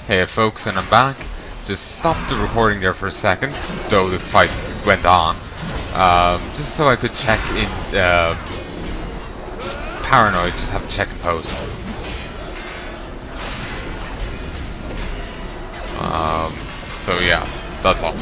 Hey folks, and I'm back. Just stopped the recording there for a second, though the fight went on. Just so I could check in, just paranoid, just have to check in post. So yeah, that's all.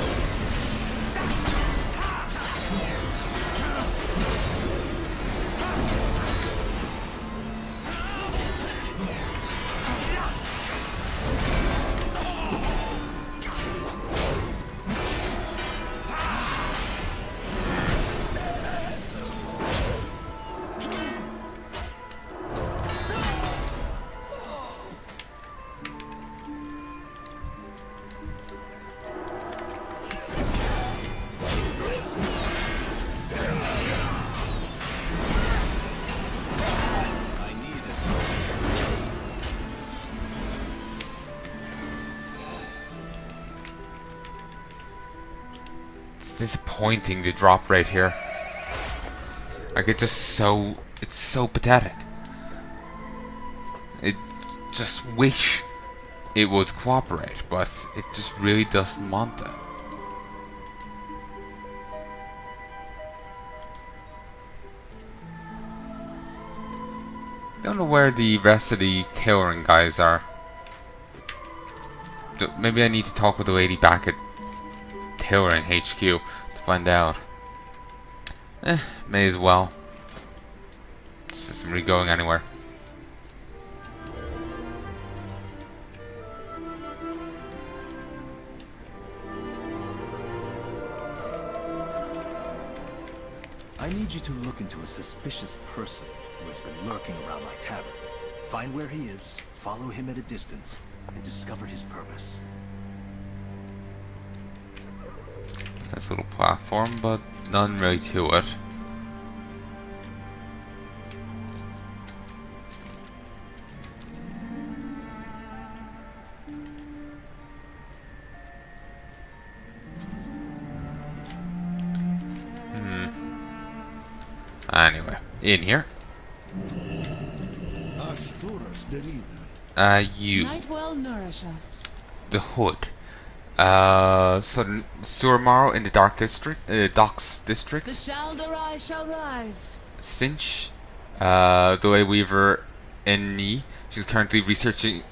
Disappointing, the drop rate here. Like, it's so pathetic. It just wish it would cooperate, but it just really doesn't want to. Don't know where the rest of the tailoring guys are. Maybe I need to talk with the lady back at Tailoring HQ to find out. May as well. This isn't really going anywhere. I need you to look into a suspicious person who has been lurking around my tavern. Find where he is, follow him at a distance, and discover his purpose. Nice little platform, but none really to it. Anyway, in here. You. Might well nourish us. The Hood. So Suramaro in the Docks District. The Shaldarai shall rise. Cinch, the Way Weaver Enni. She's currently researching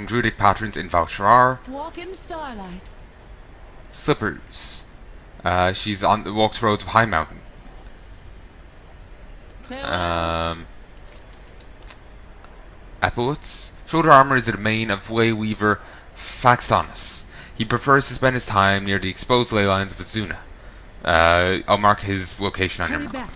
druidic patterns in Valsharar. Walk in starlight. Slippers. She's walks roads of High Mountain. Epaulettes. Shoulder armor is the domain of Way Weaver Faxonus. He prefers to spend his time near the exposed ley lines of Azuna. I'll mark his location on your map.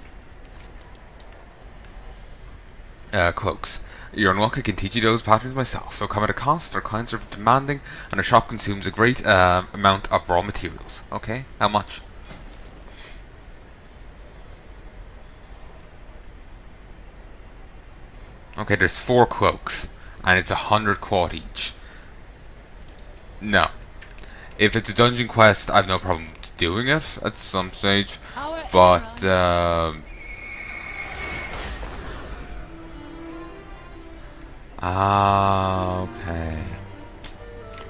Cloaks. You're unwelcome. I can teach you those patterns myself. So come at a cost. Our clients are demanding, and our shop consumes a great amount of raw materials. Okay, how much? Okay, there's 4 cloaks, and it's 100 quad each. No. If it's a dungeon quest, I have no problem doing it at some stage, but okay.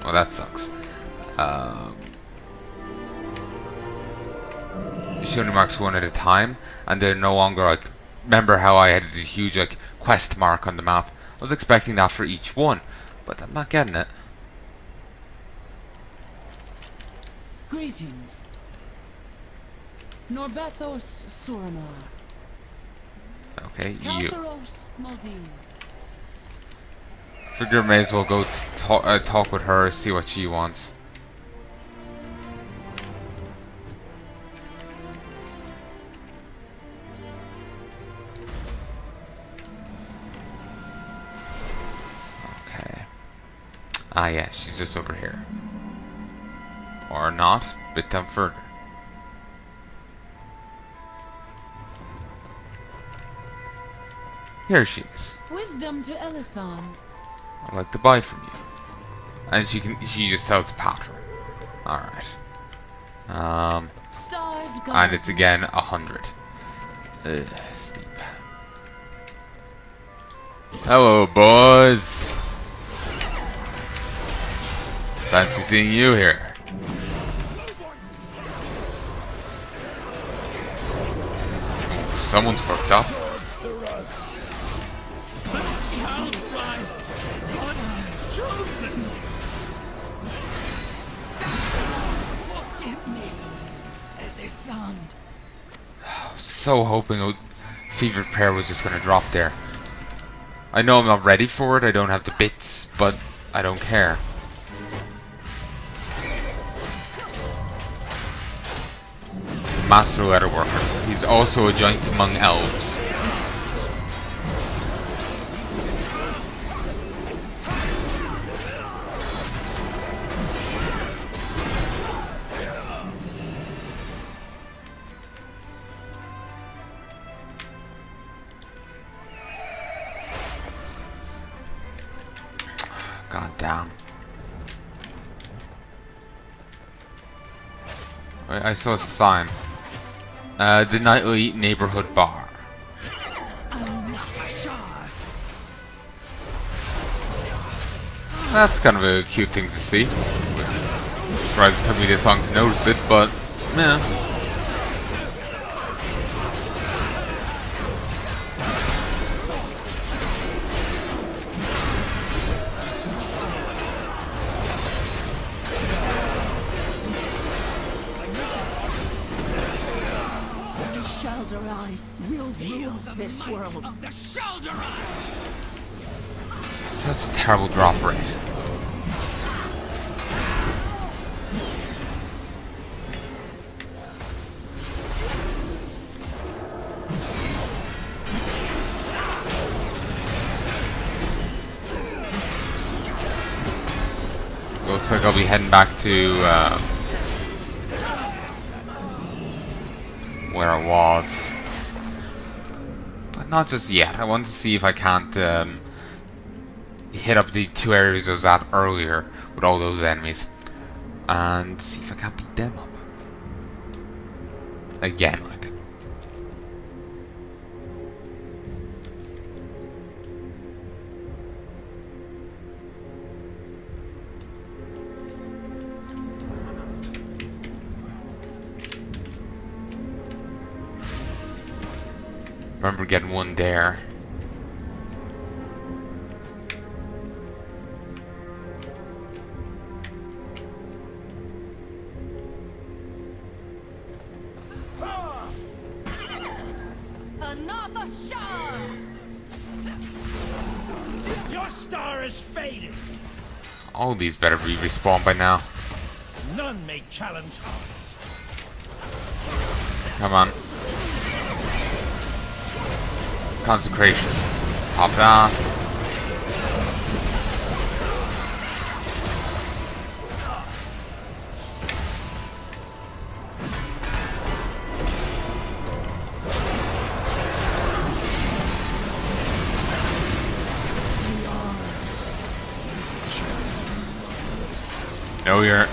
Well, that sucks. She only marks 1 at a time, and they're no longer like. Remember how I had the huge like quest mark on the map? I was expecting that for each one, but I'm not getting it. Greetings. Norbethos Suramar. Okay, you. Galtheros Modine. Figure I may as well go talk with her, see what she wants. Okay. Ah, yeah, she's just over here. Or not, a bit down further. Here she is. Wisdom to Ellison. I'd like to buy from you. And she just sells the pattern. Alright. And it's again 100. Steep. Hello, boys. Fancy seeing you here. Oh, someone's fucked up. So hoping a fevered prayer was just going to drop there. I know I'm not ready for it, I don't have the bits, but I don't care. Master Leatherworker. He's also a giant among elves. God damn. I saw a sign. The nightly neighborhood bar. That's kind of a cute thing to see. I'm surprised it took me this long to notice it, but yeah. This world. Such a terrible drop rate. Looks like I'll be heading back to where I was. But not just yet. I want to see if I can't hit up the two areas I was at earlier with all those enemies. And see if I can't beat them up. Again, like. Remember getting one there. Another star! Your star is fading. All these better be respawned by now. None may challenge us. Come on. Consecration. Pop that.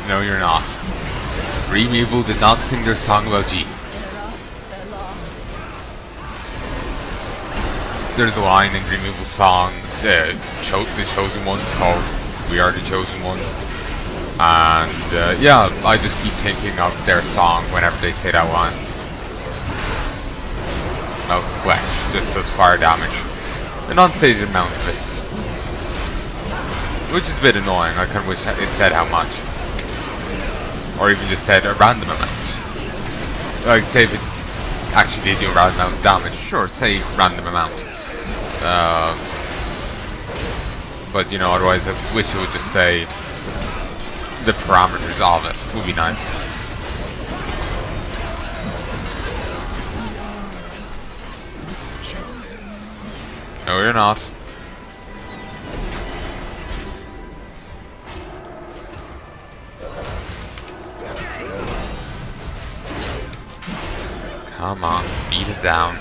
No, you're not. Dream did not sing their song about G. There's a line in Dream Evil's song, the Chosen Ones, called "We Are the Chosen Ones," and yeah, I just keep thinking of their song whenever they say that line. Melt flesh, just does fire damage, an unstated amount of it, which is a bit annoying. I kind of wish it said how much, or even just said a random amount. Like, say if it actually did do a random amount of damage, sure, say random amount. But you know, otherwise I wish it would just say the parameters of it. Would be nice. No, you're not. Come on, beat it down.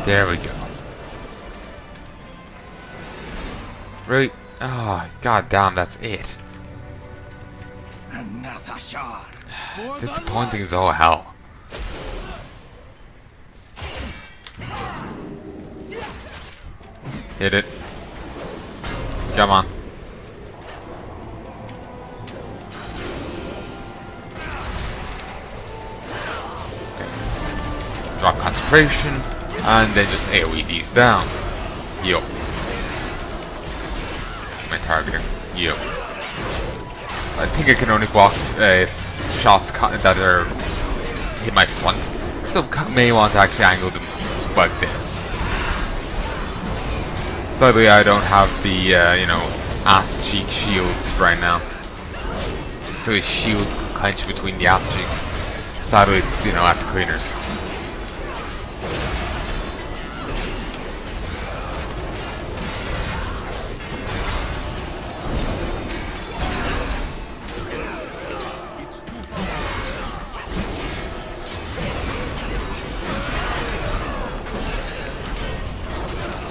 There we go. Really? Oh, god damn, that's it. Another shard. Disappointing as all hell. Hit it. Come on. Okay. Drop concentration, and then just AoE these down. Yo. My targeting. Yo. I think I can only block shots that are hit my front, so may want to actually angle them like this. Sadly, I don't have the you know, ass cheek shields right now. So a shield clench between the ass cheeks. Sadly, it's, you know, at the cleaners.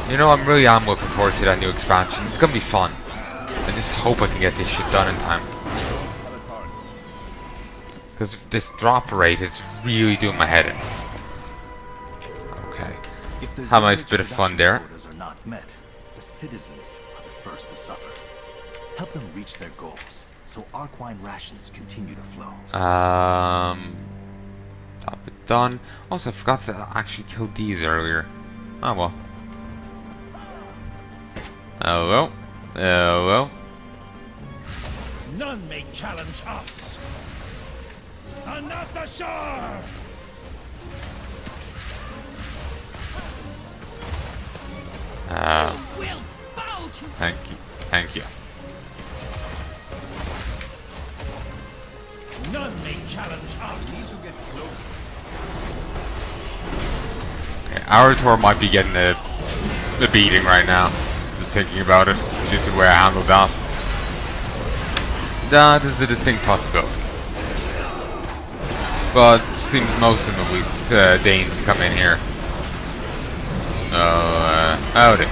You know, I'm really looking forward to that new expansion. It's gonna be fun. I just hope I can get this shit done in time. Because this drop rate is really doing my head in. Okay. Have a bit of fun there. Are not met, the citizens are the first to suffer. Help them reach their goals, so Arquine rations continue to flow. Top it done. Also, I forgot to actually kill these earlier. Oh well. Oh well. Oh well. None may challenge us. Not the shore. Thank you. Thank you. None may challenge us. Okay, Arator might be getting a beating right now. Just thinking about it, due to the way I handled that. That is a distinct possibility. But seems most of them at least deign to come in here. Howdy.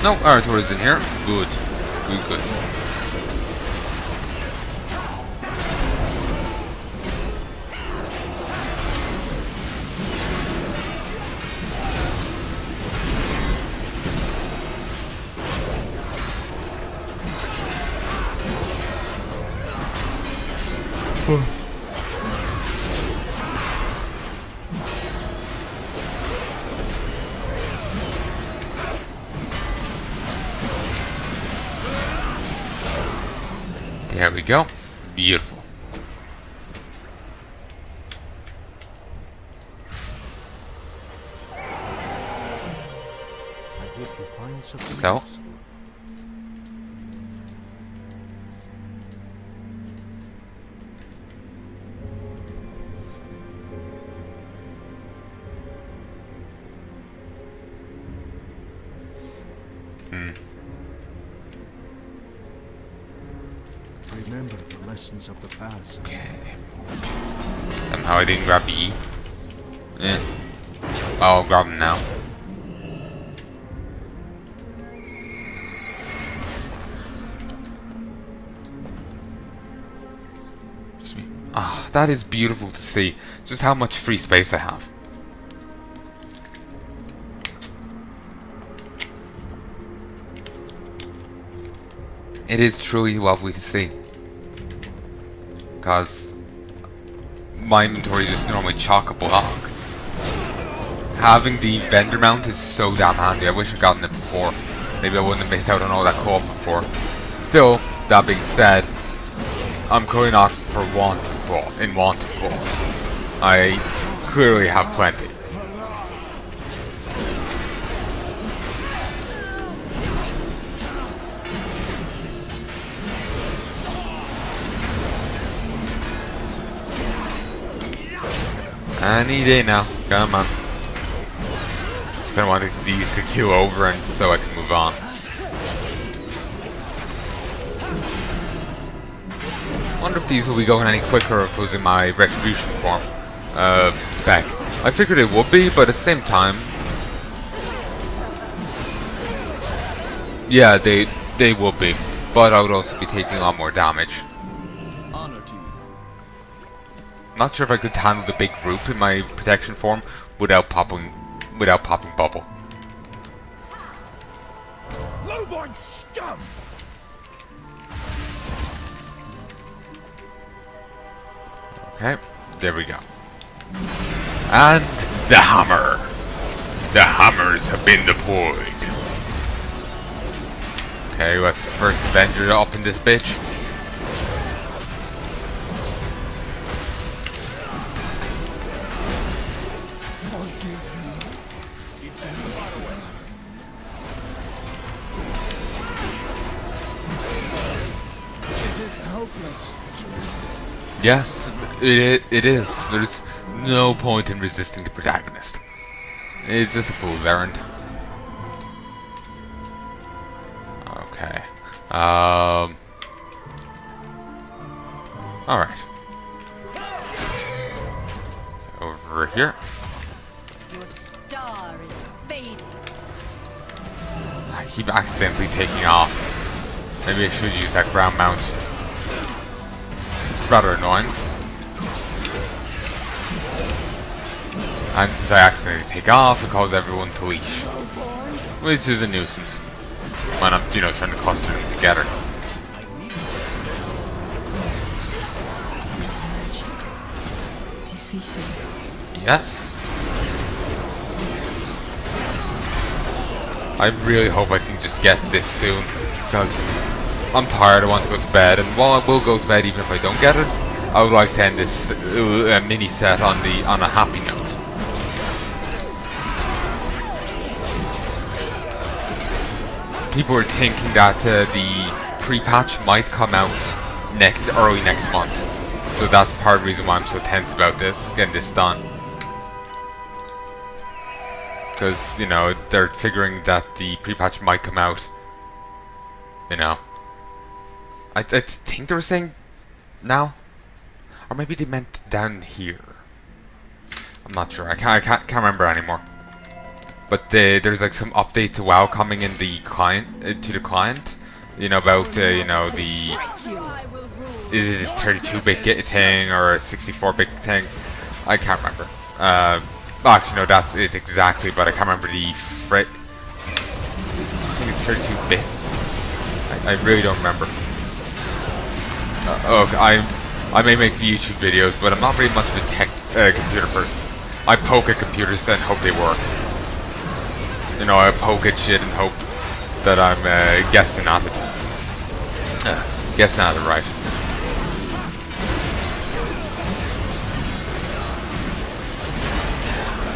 No, Arator is in here. Good. Good, good. There we go. Beautiful. So. Remember the lessons of the past. Okay. Somehow I didn't grab E. I'll grab him now. Just me. Ah, that is beautiful to see. Just how much free space I have. It is truly lovely to see. Because my inventory is just normally chock-a-block. Having the vendor mount is so damn handy. I wish I'd gotten it before. Maybe I wouldn't have missed out on all that co-op before. Still, that being said, I'm clearly not for want of co-op. I clearly have plenty. Any day now. Come on. Just gonna want these to queue over and so I can move on. Wonder if these will be going any quicker if it was in my retribution form spec. I figured it would be, but at the same time, yeah, they will be. but I would also be taking on more damage. Honor to you. Not sure if I could handle the big group in my protection form without popping bubble. Lowborn scum! Okay, there we go. And the hammer. The hammers have been deployed. Okay, what's the first Avenger up in this bitch? Yes, it is. There's no point in resisting the protagonist. It's just a fool's errand. Okay. Alright. Over here. Your star is fading. I keep accidentally taking off. Maybe I should use that ground mount. It's rather annoying. And since I accidentally take off, it causes everyone to leash. Which is a nuisance. When I'm, trying to cluster them together. Yes. I really hope I can just get this soon, because I'm tired, I want to go to bed, and while I will go to bed even if I don't get it, I would like to end this mini set on a happy note. People were thinking that the pre-patch might come out early next month, so that's part of the reason why I'm so tense about this, getting this done. Because, they're figuring that the pre-patch might come out, I think they were saying now, or maybe they meant down here. I'm not sure. I can't remember anymore. But there's like some update to WoW coming in the client to the client. About the is it 32-bit thing or a 64-bit thing? I can't remember. Well, actually, no, that's it exactly. But I can't remember the I think it's 32-bit. I really don't remember. Okay, I may make YouTube videos, but I'm not very much of a tech computer person. I poke at computers and hope they work. I poke at shit and hope that I'm guessing at it. Guessing at it right.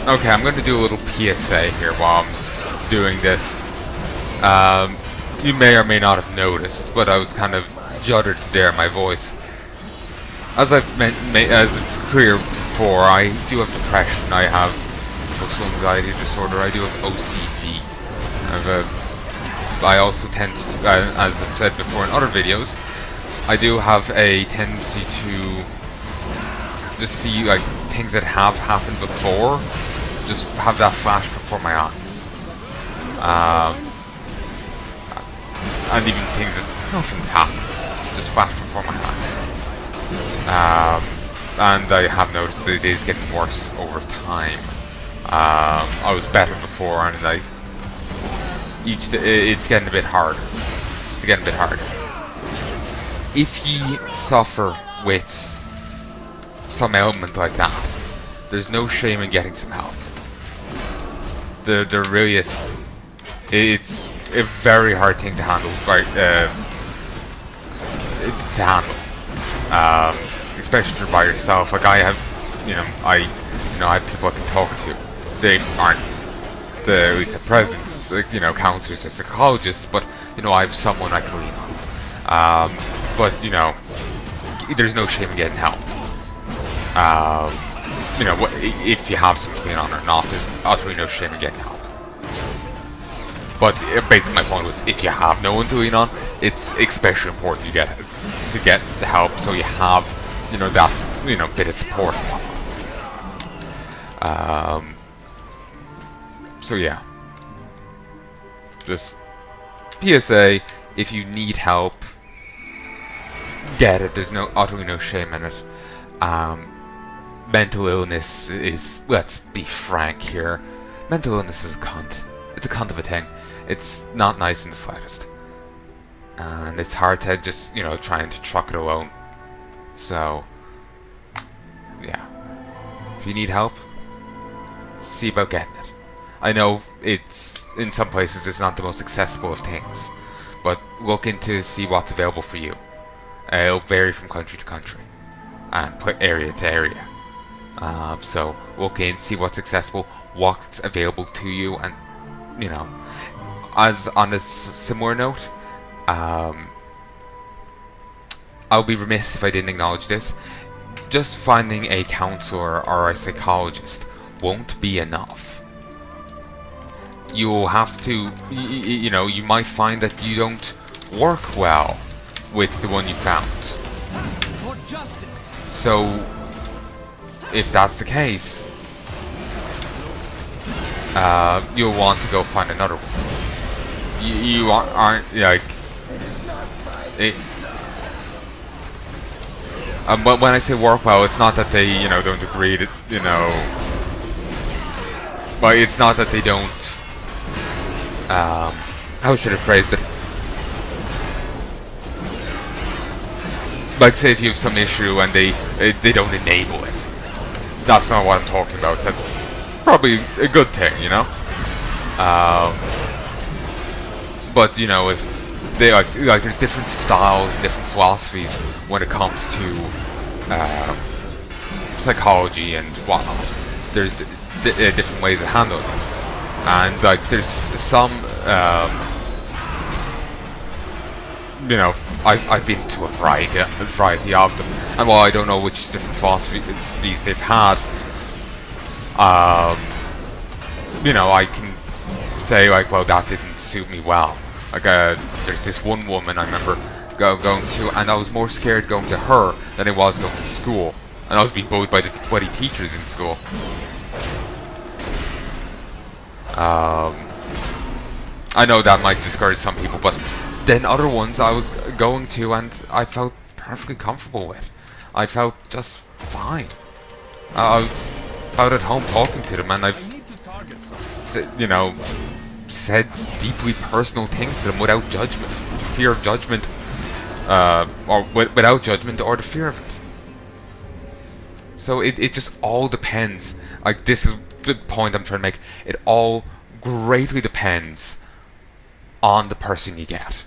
Okay, I'm going to do a little PSA here while I'm doing this. You may or may not have noticed, but I was kind of juddered there in my voice. As as it's clear before, I do have depression. I have social anxiety disorder. I do have OCD. I also tend to, as I've said before in other videos, I do have a tendency to just see like things that have happened before, just have that flash before my eyes, and even things that nothing happened, just flash before my eyes. And I have noticed that it is getting worse over time. I was better before, and it's getting a bit harder. It's getting a bit harder. If you suffer with some ailment like that, there's no shame in getting some help. There really isn't. It's a very hard thing to handle, right? To handle, especially if you're by yourself. Like I have, I have people I can talk to. They aren't at least at present, counselors or psychologists, but I have someone I can lean on. But there's no shame in getting help. If you have someone to lean on or not, there's utterly no shame in getting help. But basically, my point was, if you have no one to lean on, it's especially important to get the help, so you have that bit of support. So yeah, just PSA: if you need help, get it. There's utterly no shame in it. Mental illness is, let's be frank here, mental illness is a cunt. It's a cunt of a thing. It's not nice in the slightest. And it's hard to just, trying to truck it alone. So, yeah. If you need help, see about getting it. I know it's, in some places, it's not the most accessible of things. But look into see what's available for you. It'll vary from country to country. And area to area. So look in, see what's accessible, what's available to you, and as on a similar note, I'll be remiss if I didn't acknowledge this. Just finding a counselor or a psychologist won't be enough. You'll have to, you might find that you don't work well with the one you found. So, if that's the case, you'll want to go find another one. You aren't like it. But when I say work well, it's not that they, don't agree to, but it's not that they don't. How should I phrase it? Like, say if you have some issue and they don't enable it. That's not what I'm talking about. That's probably a good thing, But if they like there's different styles and different philosophies when it comes to psychology and whatnot. There's different ways of handling it, and there's some. I've been to a variety of them, and while I don't know which different philosophies they've had, I can say well, that didn't suit me well. There's this one woman I remember going to, and I was more scared going to her than I was going to school, and I was being bullied by the bloody teachers in school. I know that might discourage some people, but then other ones I was going to and I felt perfectly comfortable with. I felt just fine. I felt at home talking to them, and I've said deeply personal things to them without judgment, fear of judgment, or without judgment or the fear of it. So it just all depends. This is the point I'm trying to make. It all greatly depends on the person you get.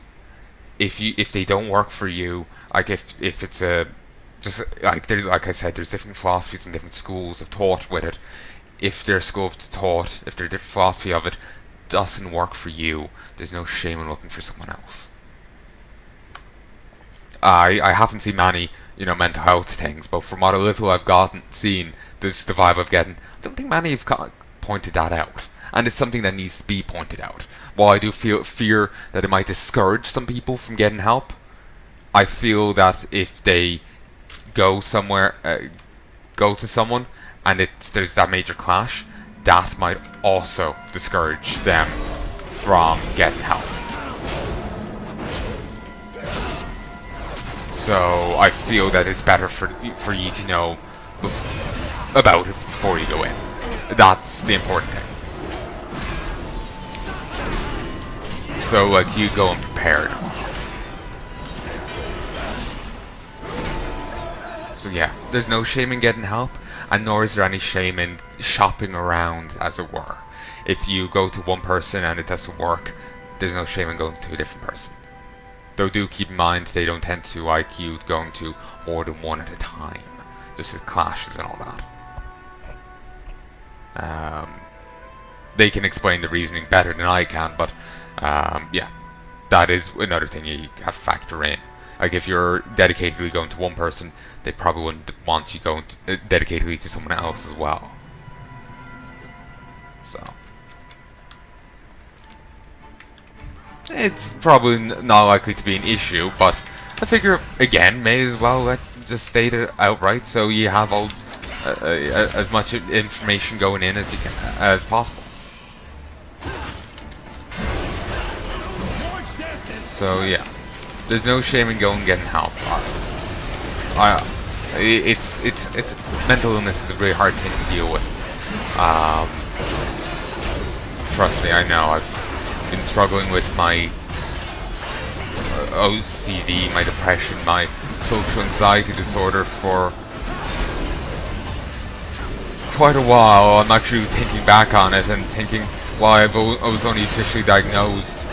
If they don't work for you, if it's there's like I said, there's different philosophies and different schools of thought with it. If their school of thought, if their different philosophy of it doesn't work for you, there's no shame in looking for someone else. I haven't seen many mental health things, but from what a little I've seen, this the vibe I'm getting. I don't think many have pointed that out, and it's something that needs to be pointed out. While I do fear that it might discourage some people from getting help, I feel that if they go somewhere, go to someone, and there's that major clash, that might also discourage them from getting help. So I feel that it's better for you to know about it before you go in. That's the important thing. So you go unprepared. So yeah, there's no shame in getting help, and nor is there any shame in shopping around, as it were. If you go to one person and it doesn't work, there's no shame in going to a different person. Though do keep in mind, they don't tend to like you going to more than one at a time. Just the clashes and all that. They can explain the reasoning better than I can, but yeah, that is another thing you have to factor in. If you're dedicatedly going to one person, they probably wouldn't want you going dedicatedly to someone else as well. So it's probably not likely to be an issue, but I figure, again, may as well just state it outright so you have all as much information going in as you can as possible. So yeah, there's no shame in going and getting help. it's mental illness is a really hard thing to deal with. Trust me, I know. I've been struggling with my OCD, my depression, my social anxiety disorder for quite a while. I'm actually thinking back on it and thinking, well, I was only officially diagnosed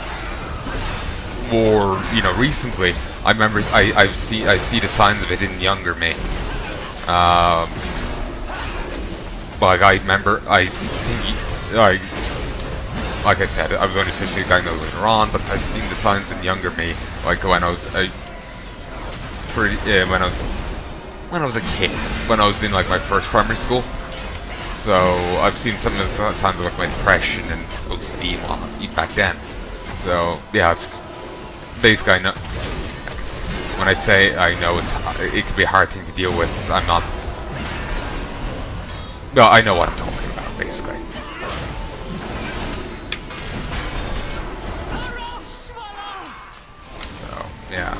more, recently. I remember I see the signs of it in younger me. Like I remember, I think, like I said, I was only officially diagnosed later on, but I've seen the signs in younger me, like when I was when I was a kid, when I was in like my first primary school. So I've seen some of the signs of like my depression and OCD and whatnot even back then. So yeah, basically I know. When I say I know it can be a hard thing to deal with, I'm not. No, I know what I'm talking about, basically. So yeah.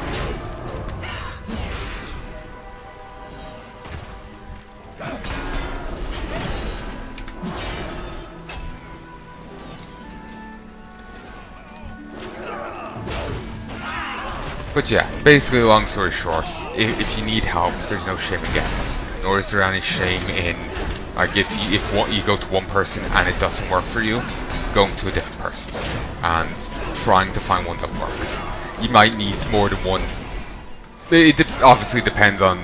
But yeah, basically, long story short, if you need help, there's no shame in getting it. Nor is there any shame in, like, if you go to one person and it doesn't work for you, going to a different person and trying to find one that works. You might need more than one. It obviously depends on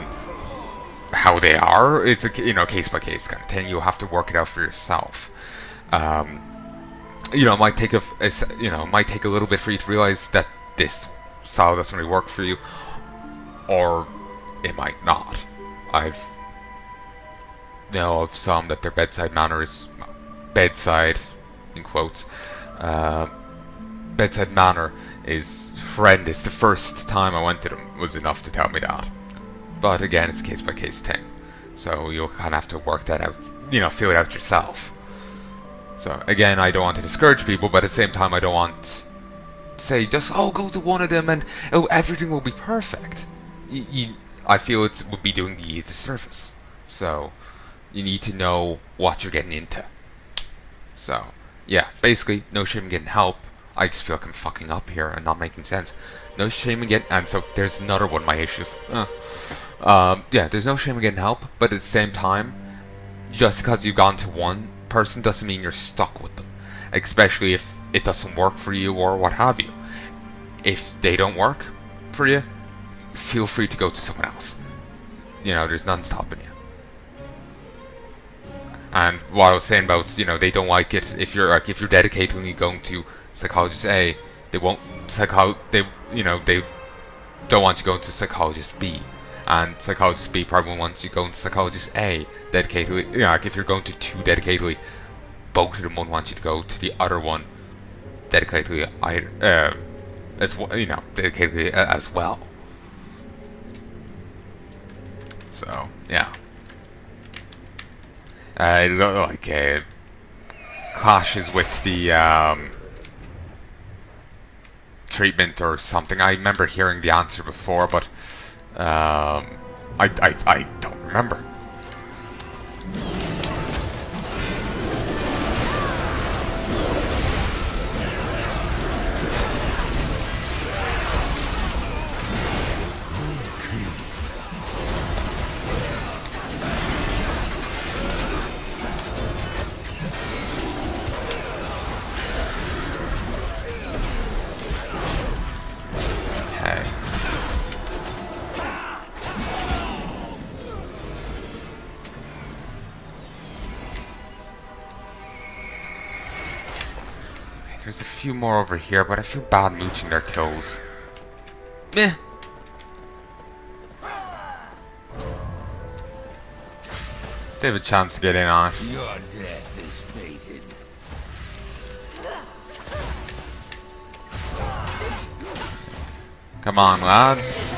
how they are. It's a case by case kind of thing. You'll have to work it out for yourself. It might take a little bit for you to realize that this style doesn't really work for you, or it might not. I've of some that their bedside manner is bedside in quotes. Bedside manner is horrendous. The first time I went to them was enough to tell me that. But again, it's a case by case thing, so you'll kind of have to work that out. Feel it out yourself. So again, I don't want to discourage people, but at the same time, I don't want say just go to one of them and everything will be perfect. I feel it would be doing you a disservice. So you need to know what you're getting into. So yeah, basically no shame in getting help. I just feel like I'm fucking up here and not making sense. No shame in getting, and so there's another one of my issues. Yeah, there's no shame in getting help, but at the same time, just because you've gone to one person doesn't mean you're stuck with them, especially if it doesn't work for you or what have you. If they don't work for you, feel free to go to someone else. There's none stopping you. And what I was saying about, they don't like it if you're dedicatedly going to psychologist A, they won't they don't want you going to psychologist B. And psychologist B probably won't want you going to psychologist A dedicatedly. Like if you're going to two dedicatedly, both of them won't want you to go to the other one dedicatedly as well, dedicatedly as well. So yeah, it looked like clashes with the treatment or something. I remember hearing the answer before, but I don't remember. There's a few more over here, but I feel bad mooching their kills. Meh. They have a chance to get in on it. Your death is fated. Come on, lads.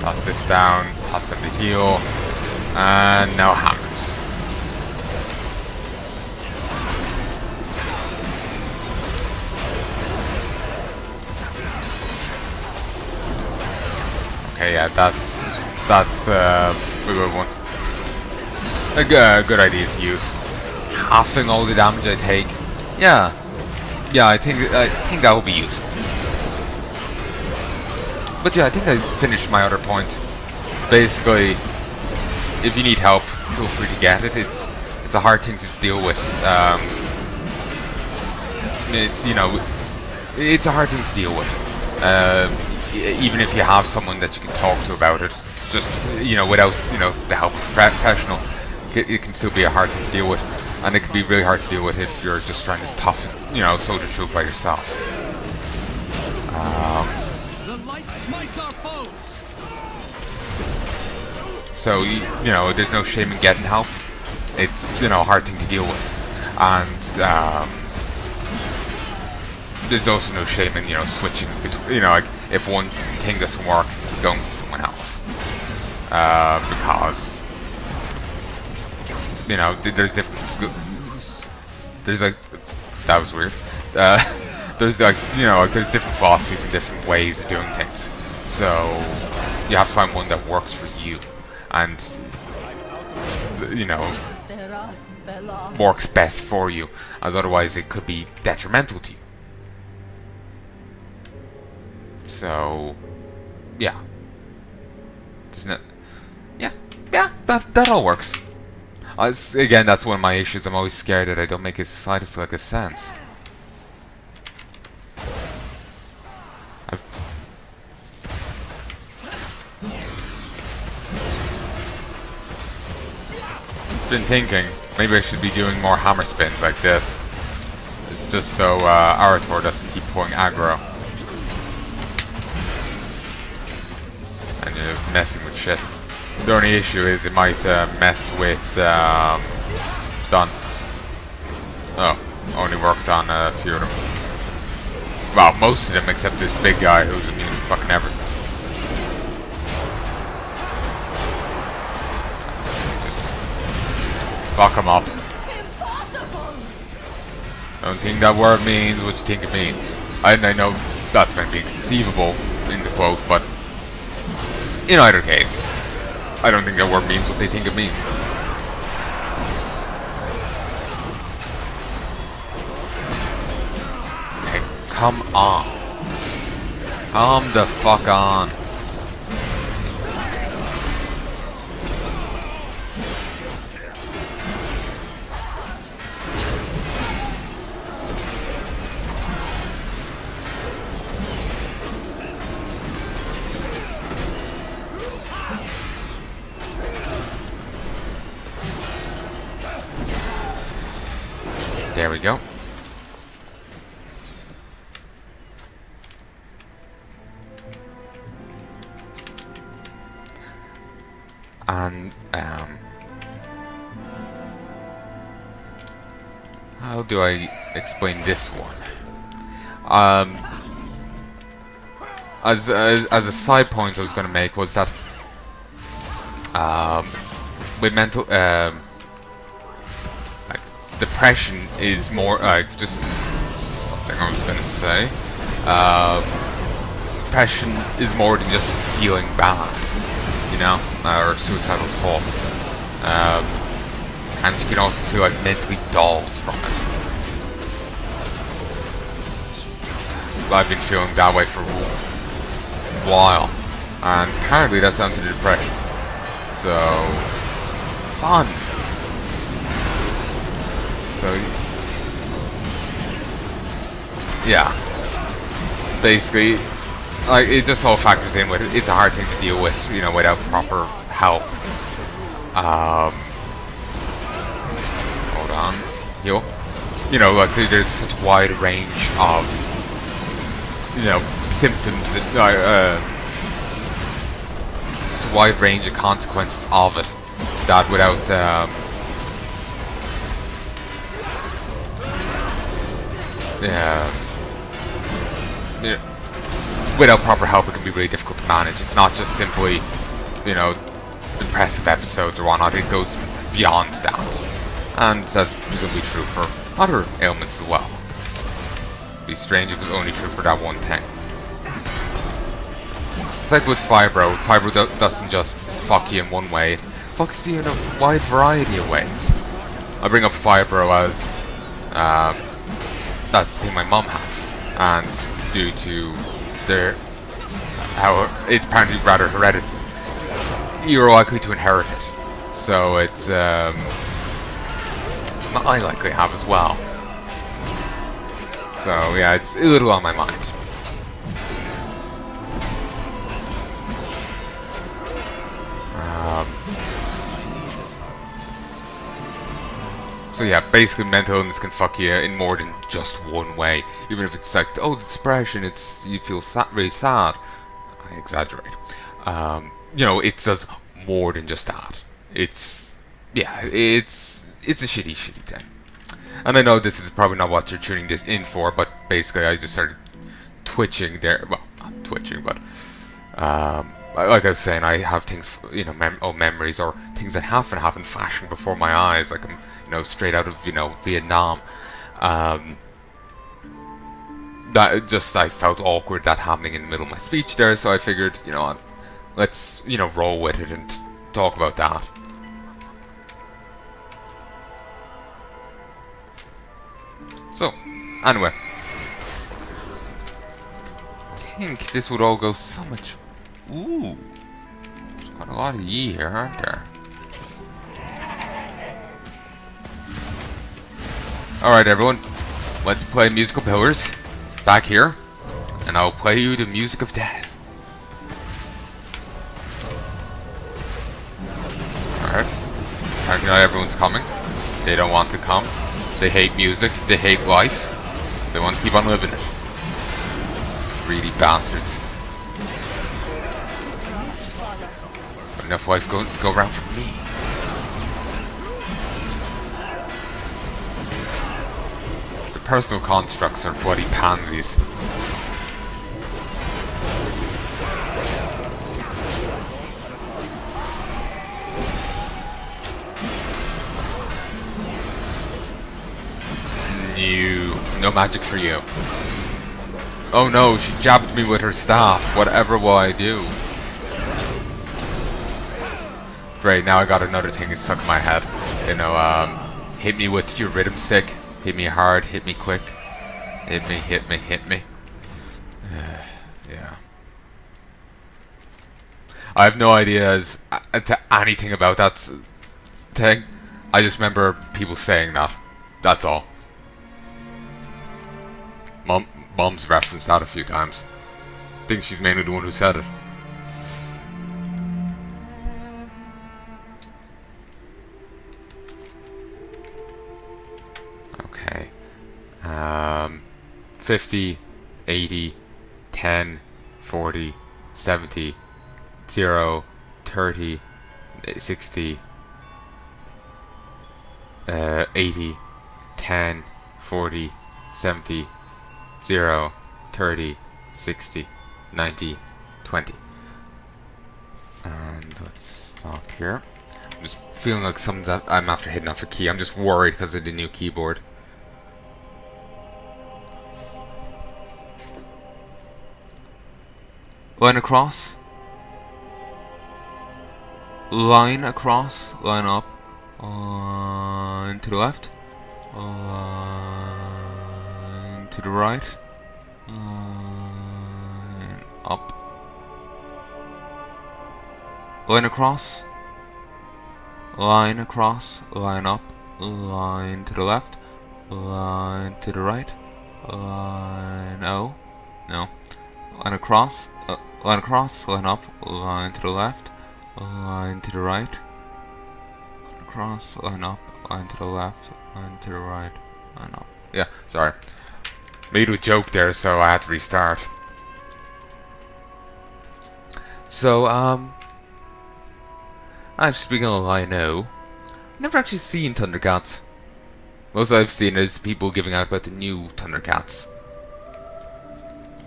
Toss this down, toss them to heal, and now hammers. Okay, yeah, that's a good one. A good idea to use. Halving all the damage I take. Yeah, I think that will be useful. But yeah, I think I finished my other point. Basically, if you need help, feel free to get it. It's a hard thing to deal with. You know, it's a hard thing to deal with. Even if you have someone that you can talk to about it, just without the help of a professional, it can still be a hard thing to deal with, and it can be really hard to deal with if you're just trying to toughen, soldier troop by yourself. The light smites our foes. So there's no shame in getting help. It's a hard thing to deal with, and there's also no shame in switching between like if one thing doesn't work, going to someone else, because there's different there's like that was weird. There's like there's different philosophies and different ways of doing things, so you have to find one that works for you and works best for you, as otherwise it could be detrimental to you. So yeah, isn't it? Yeah, that all works. Again, that's one of my issues. I'm always scared that I don't make a slightest like a sense. I've been thinking maybe I should be doing more hammer spins like this, just so Arator doesn't keep pulling aggro and messing with shit. The only issue is it might mess with stun. Oh, only worked on a few of them. Well, most of them except this big guy who's immune to fucking everything. Just fuck him up. Don't think that word means what you think it means. I know that's meant to be inconceivable in the quote, but in either case, I don't think that word means what they think it means. Okay, come on. Come the fuck on. There we go. And how do I explain this one? As a side point I was going to make was that with mental depression is more just something I was gonna say. Depression is more than just feeling bad, or suicidal thoughts. And you can also feel like mentally dulled from it. I've been feeling that way for a while, and apparently that's down to the depression. So fun. So, yeah, basically, it just all factors in with it. It's a hard thing to deal with, without proper help. Hold on, heal. There's such a wide range of, symptoms, such a wide range of consequences of it, that without, without proper help it can be really difficult to manage. It's not just simply, depressive episodes or whatnot. It goes beyond that. And that's presumably true for other ailments as well. It'd be strange if it was only true for that one thing. it's like with Fibro. Fibro doesn't just fuck you in one way, it fucks you in a wide variety of ways. I bring up Fibro as that's the thing my mum has, and due to how it's apparently rather hereditary, you're likely to inherit it. So it's something that I likely have as well. So yeah, it's a little on my mind. So yeah, basically mental illness can fuck you in more than just one way. Even if it's like, oh, depression, you feel really sad. I exaggerate. You know, it does more than just that. It's a shitty thing. And I know this is probably not what you're tuning this in for, but basically I just started twitching there. Well, not twitching, but like I was saying, I have things, you know, memories or things that happen flashing before my eyes, like I'm, you know, straight out of, you know, Vietnam. That just, I felt awkward that happening in the middle of my speech there, so I figured, you know, let's, you know, roll with it and talk about that. So, anyway, I think this would all go so much. Ooh, there's quite a lot of ye here, aren't there? Alright everyone, let's play Musical Pillars, back here, and I'll play you the music of death. Alright, apparently not everyone's coming, they don't want to come, they hate music, they hate life, they want to keep on living it. Greedy bastards. But enough life to go around for me. Personal constructs are bloody pansies. No magic for you. Oh no, she jabbed me with her staff. Whatever will I do? Great, now I got another thing stuck in my head. You know, hit me with your rhythm stick. Hit me hard, hit me quick. Hit me, hit me, hit me. Yeah. I have no idea as to anything about that thing. I just remember people saying that. That's all. Mom's referenced that a few times. I think she's mainly the one who said it. Okay. 50, 80, 10, 40, 70, 0, 30, 60, 80, 10, 40, 70, 0, 30, 60, 90, 20. And let's stop here. I'm just feeling like I'm after hitting off a key. I'm just worried because of the new keyboard. Line across. Line across. Line up. To the left. To the right. Up. Line across. Line across. Line up. Line to the left. Line to the right. Line. Oh. No. Line across. Line across. Line up. Line to the left. Line to the right. Line across. Line up. Line to the left. Line to the right. Line up. Yeah, sorry. Made a joke there, so I had to restart. So, I'm speaking of I know. Never actually seen Thundercats. Most I've seen is people giving out about the new Thundercats.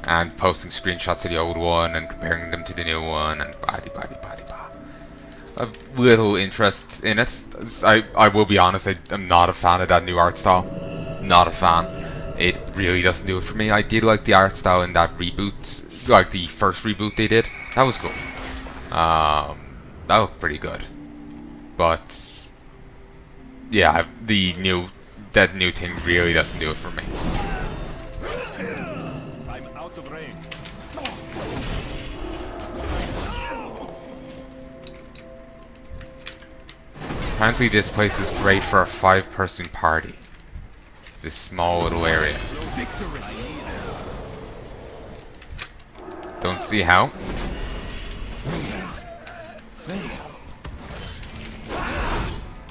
And posting screenshots of the old one and comparing them to the new one and body. I've little interest in it. I will be honest, I'm not a fan of that new art style. Not a fan. It really doesn't do it for me. I did like the art style in that reboot like the first reboot they did. That was cool. That looked pretty good. But yeah, that new thing really doesn't do it for me. I'm out of range. Apparently this place is great for a 5-person party. This small little area. Don't see how.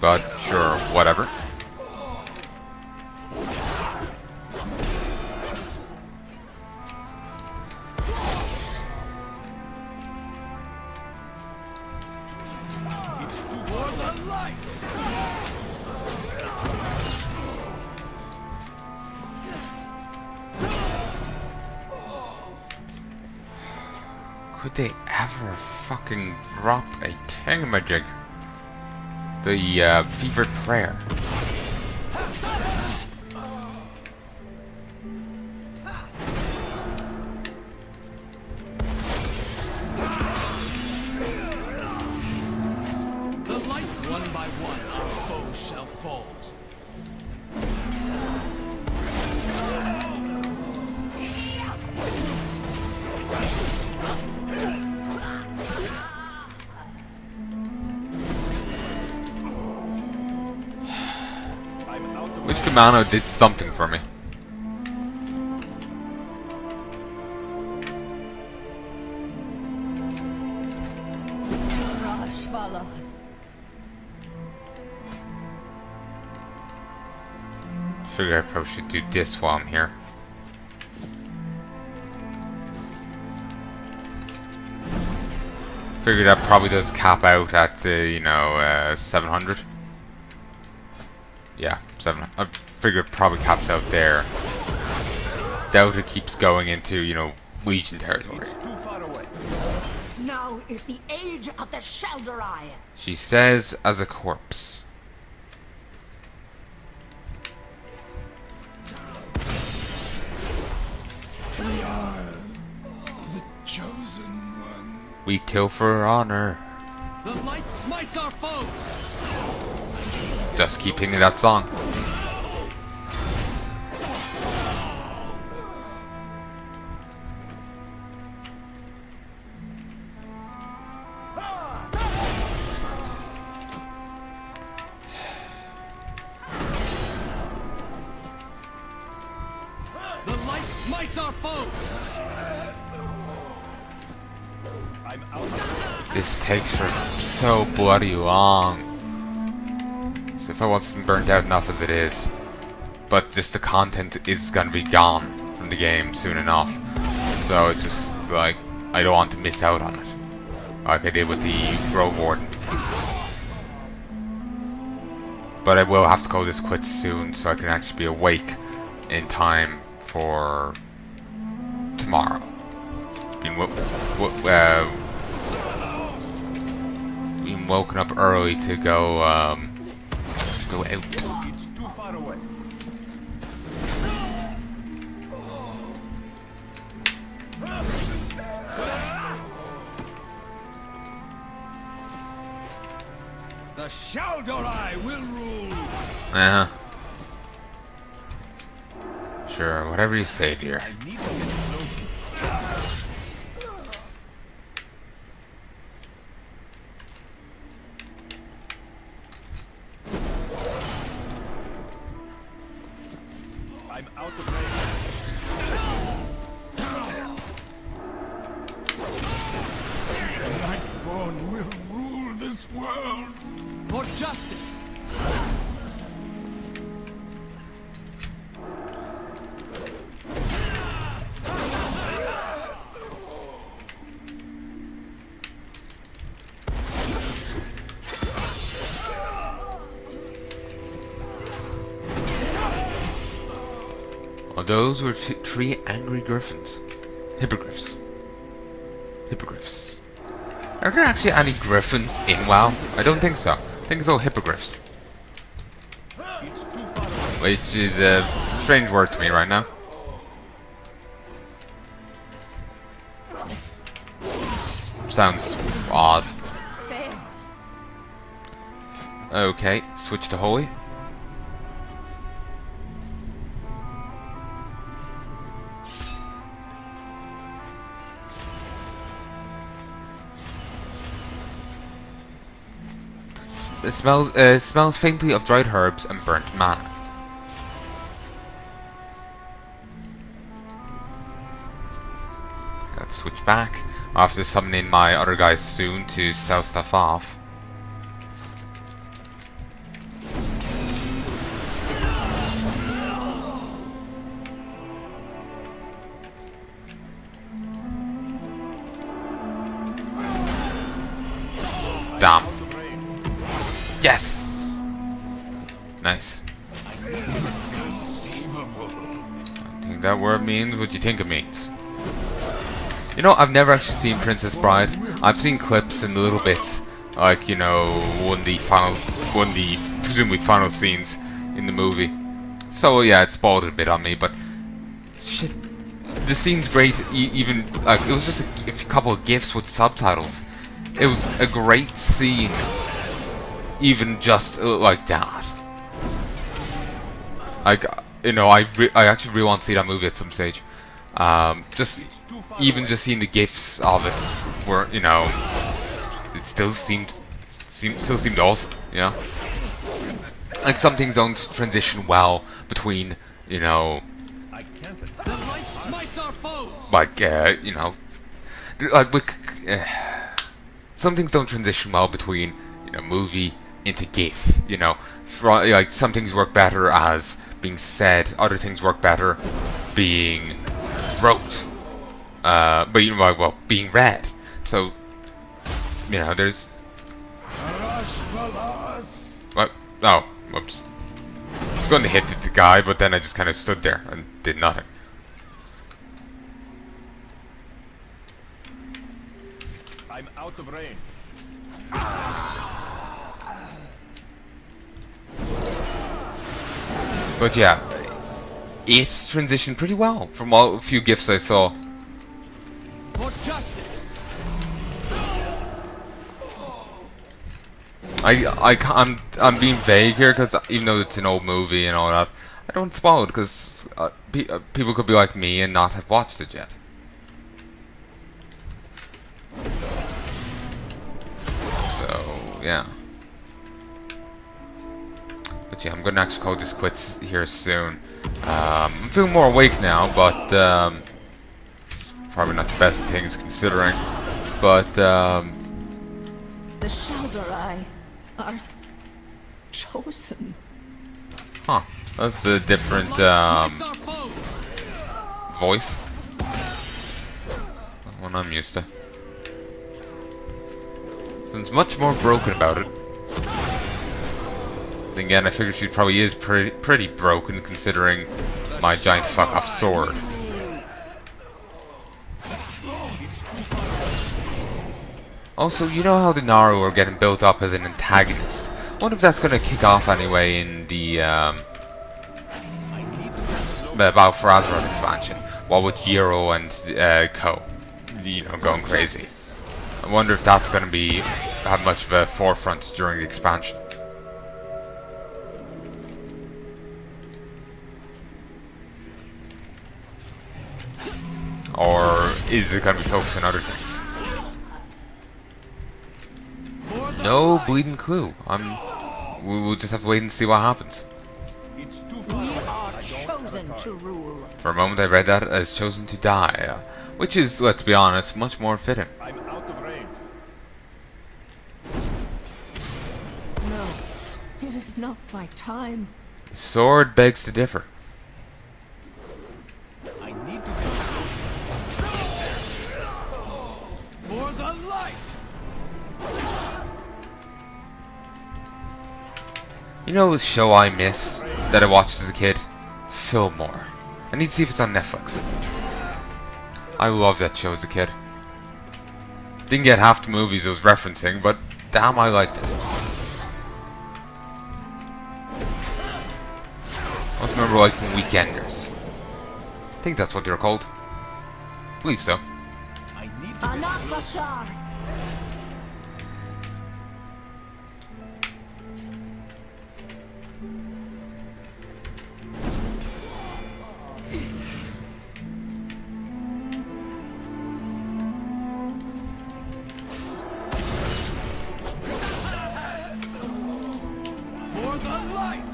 But sure, whatever. Could they ever fucking drop a thingamajig? The fevered prayer. The lights one by one, our foes shall fall. Which the mana did something for me. Rush follows. Figure I probably should do this while I'm here. Figure that probably does cap out at 700. Yeah, 7. I figure it probably caps out there. Doubt it keeps going into, Legion territory. Too far away. Now is the age of the Shelderai. She says as a corpse. We are the chosen one. We kill for honor. The light smites our foes. Just keep singing that song. The light smites our foes. I'm out. This takes for so bloody long. So if I wasn't burnt out enough as it is. But just the content is gonna be gone from the game soon enough. So it's just like, I don't want to miss out on it. Like I did with the Grove Warden. But I will have to call this quits soon so I can actually be awake in time for tomorrow. Being woken up early to go out. It's too far away. The Shelderai will rule. Sure, whatever you say, dear. I need to get closer. I'm out of range. The Nightborn will rule this world. For justice. Well, those were three angry griffins. Hippogriffs. Hippogriffs. Are there actually any griffins in WoW? I don't think so. I think it's all hippogriffs. It's too far away. Which is a strange word to me right now. sounds odd. Fair. Okay, switch to holy. It smells faintly of dried herbs and burnt mana. Let's switch back. I'll have to summon in my other guys soon to sell stuff off. Damn. Yes! Nice. I think that word means what you think it means. You know, I've never actually seen Princess Bride. I've seen clips and little bits, like, you know, one of the presumably final scenes in the movie. So yeah, it spoiled it a bit on me, but shit, the scene's great. Even like it was just a couple of GIFs with subtitles. It was a great scene, even just like that. Like, you know, I actually really want to see that movie at some stage. Even just seeing the GIFs of it, were, you know, it still seemed awesome. You know, like some things don't transition well between, you know, like you know, like with some things don't transition well between, you know, movie into GIF. You know, like some things work better as being said, other things work better being wrote. But you know, well, being read. So, you know, there's. What? Oh, whoops. I was going to hit the guy, but then I just kind of stood there and did nothing. I'm out of range. But yeah, it transitioned pretty well from a few GIFs I saw. For justice. I'm being vague here because even though it's an old movie and all that, I don't spoil it because people could be like me and not have watched it yet. So yeah. But yeah, I'm gonna actually call this quits here soon. I'm feeling more awake now, but probably not the best things considering. But The Shelderai are chosen. huh? That's a different voice. One I'm used to. Sounds much more broken about it. Then again, I figure she probably is pretty broken considering my giant fuck off sword. Also, you know how the Naru are getting built up as an antagonist. I wonder if that's going to kick off anyway in the Battle for Azeroth expansion. While with Yero and Ko, you know, going crazy. I wonder if that's going to have much of a forefront during the expansion. Or is it going to be focused on other things? No bleeding clue. We will just have to wait and see what happens. We are chosen to rule. For a moment I read that as chosen to die, which is, let's be honest, much more fitting. I'm out of range. No, it is not my time. Sword begs to differ. I need to For the light. You know the show I miss that I watched as a kid? Fillmore. I need to see if it's on Netflix. I loved that show as a kid. Didn't get half the movies it was referencing, but damn, I liked it. I also remember liking Weekenders. I think that's what they're called. I believe so. Anat Bashar, For the light!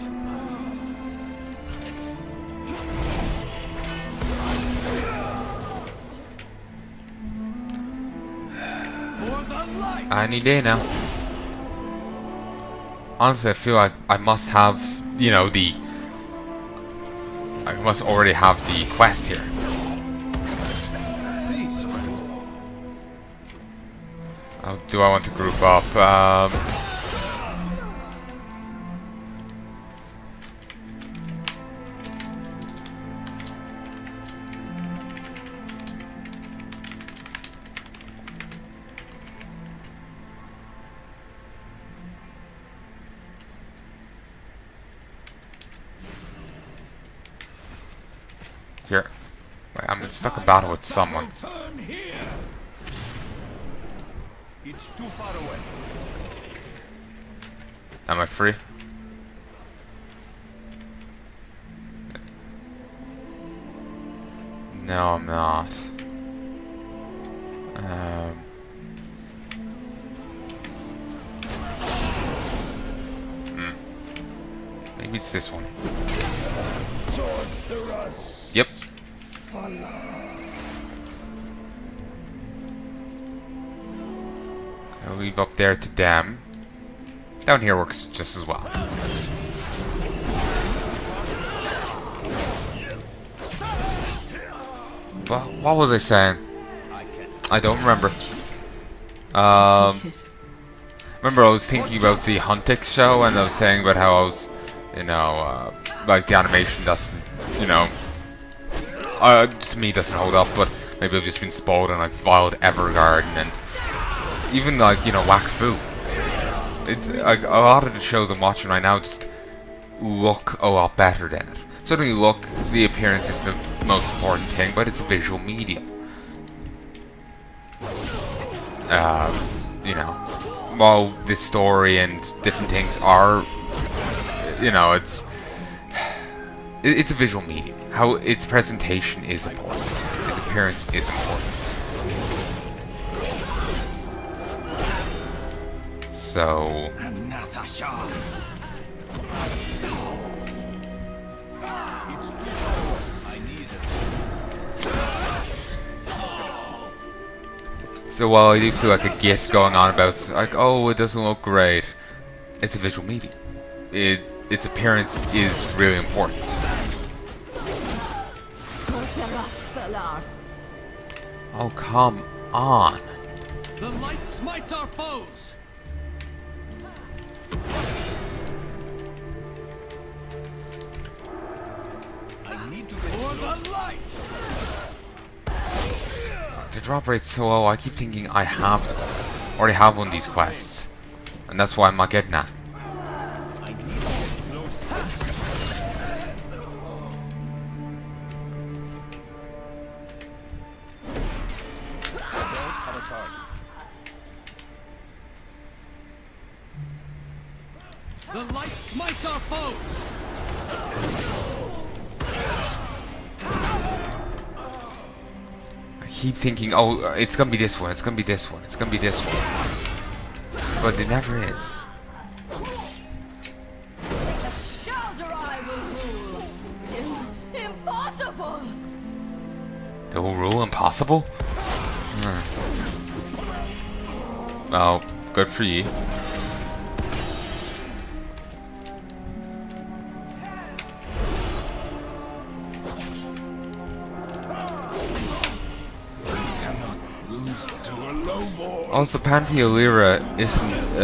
For the light! Any day now. Honestly, I feel like I must have, you know, I must already have the quest here. Oh, do I want to group up? Here. Wait, I'm stuck in battle with someone. Turn here. It's too far away. Am I free? No, I'm not. Maybe it's this one. Toward the rust. Yep. I'll leave up there to them. Down here works just as well. But what was I saying? I don't remember. Remember I was thinking about the Huntix show, and I was saying about how I was, you know, like the animation doesn't, you know, to me doesn't hold up, but maybe I've just been spoiled on like Wild Evergarden and even like, you know, Wakfu. It's like a lot of the shows I'm watching right now just look a lot better than it. Certainly look, the appearance is the most important thing, but it's a visual medium. You know, while the story and different things are, you know, it's a visual medium. How its presentation is important. Its appearance is important. So while I do feel like a git going on about like, oh, it doesn't look great, it's a visual medium. Its appearance is really important. Oh, come on. The light smites our foes. I need to For the light. The drop rate's so low, I keep thinking I have to already have one of these quests. And that's why I'm not getting that. I need to get close. Don't have a target. The light smites our foes. I keep thinking, oh, it's gonna be this one, it's gonna be this one, it's gonna be this one. But it never is. The Shelter I will rule. Impossible. The whole rule impossible? Well, good for you. Also, Pantheolira isn't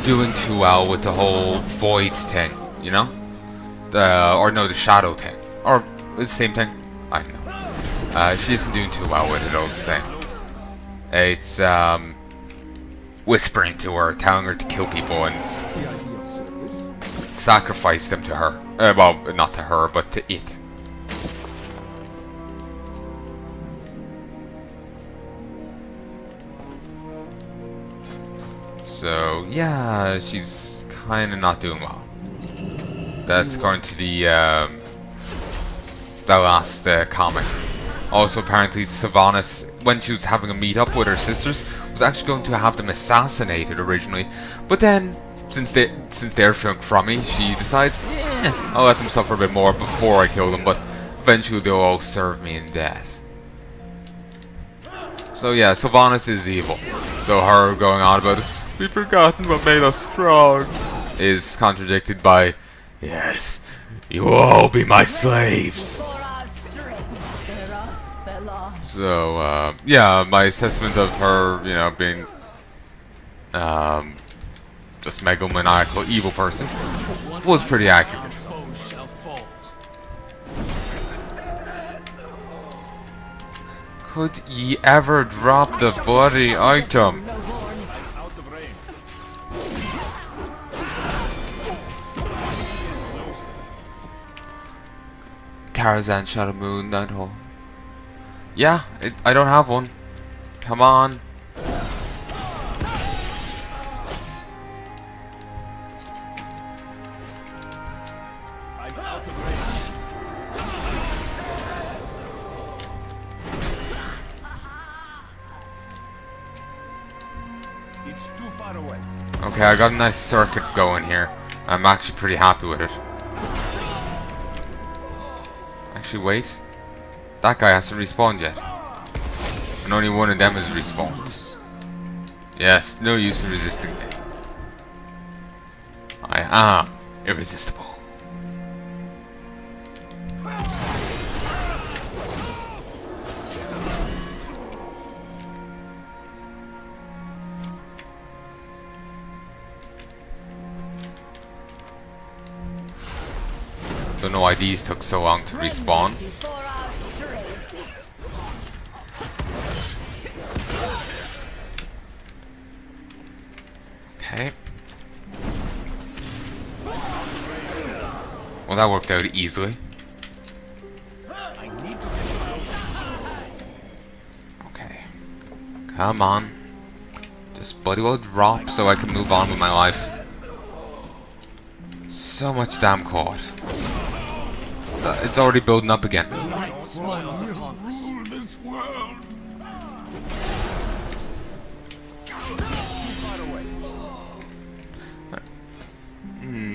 doing too well with the whole void thing, you know? Or no, the shadow thing. Or the same thing? I don't know. She isn't doing too well with it all the same. It's whispering to her, telling her to kill people and sacrifice them to her. Well, not to her, but to it. So yeah, she's kind of not doing well. That's going to the last comic. Also, apparently, Sylvanas, when she was having a meet-up with her sisters, was actually going to have them assassinated originally. But then, since they're feeling crummy, she decides, I'll let them suffer a bit more before I kill them, but eventually they'll all serve me in death. So yeah, Sylvanas is evil. So her going on about, we've forgotten what made us strong, is contradicted by, yes, you will all be my slaves. So, yeah, my assessment of her, you know, being, just megalomaniacal evil person was pretty accurate. Could ye ever drop the bloody item? Karazhan Shadow Moon Nighthole. Yeah, I don't have one. Come on. I'm out of range. It's too far away. Okay, I got a nice circuit going here. I'm actually pretty happy with it. Actually, wait. That guy hasn't respawned yet. And only one of them has respawned. Yes, no use in resisting me. I am irresistible. Don't know why these took so long to respawn. Okay. Well, that worked out easily. Okay. Come on. Just bloody well drop so I can move on with my life. So much damn caught. It's already building up again. Light smiles upon us.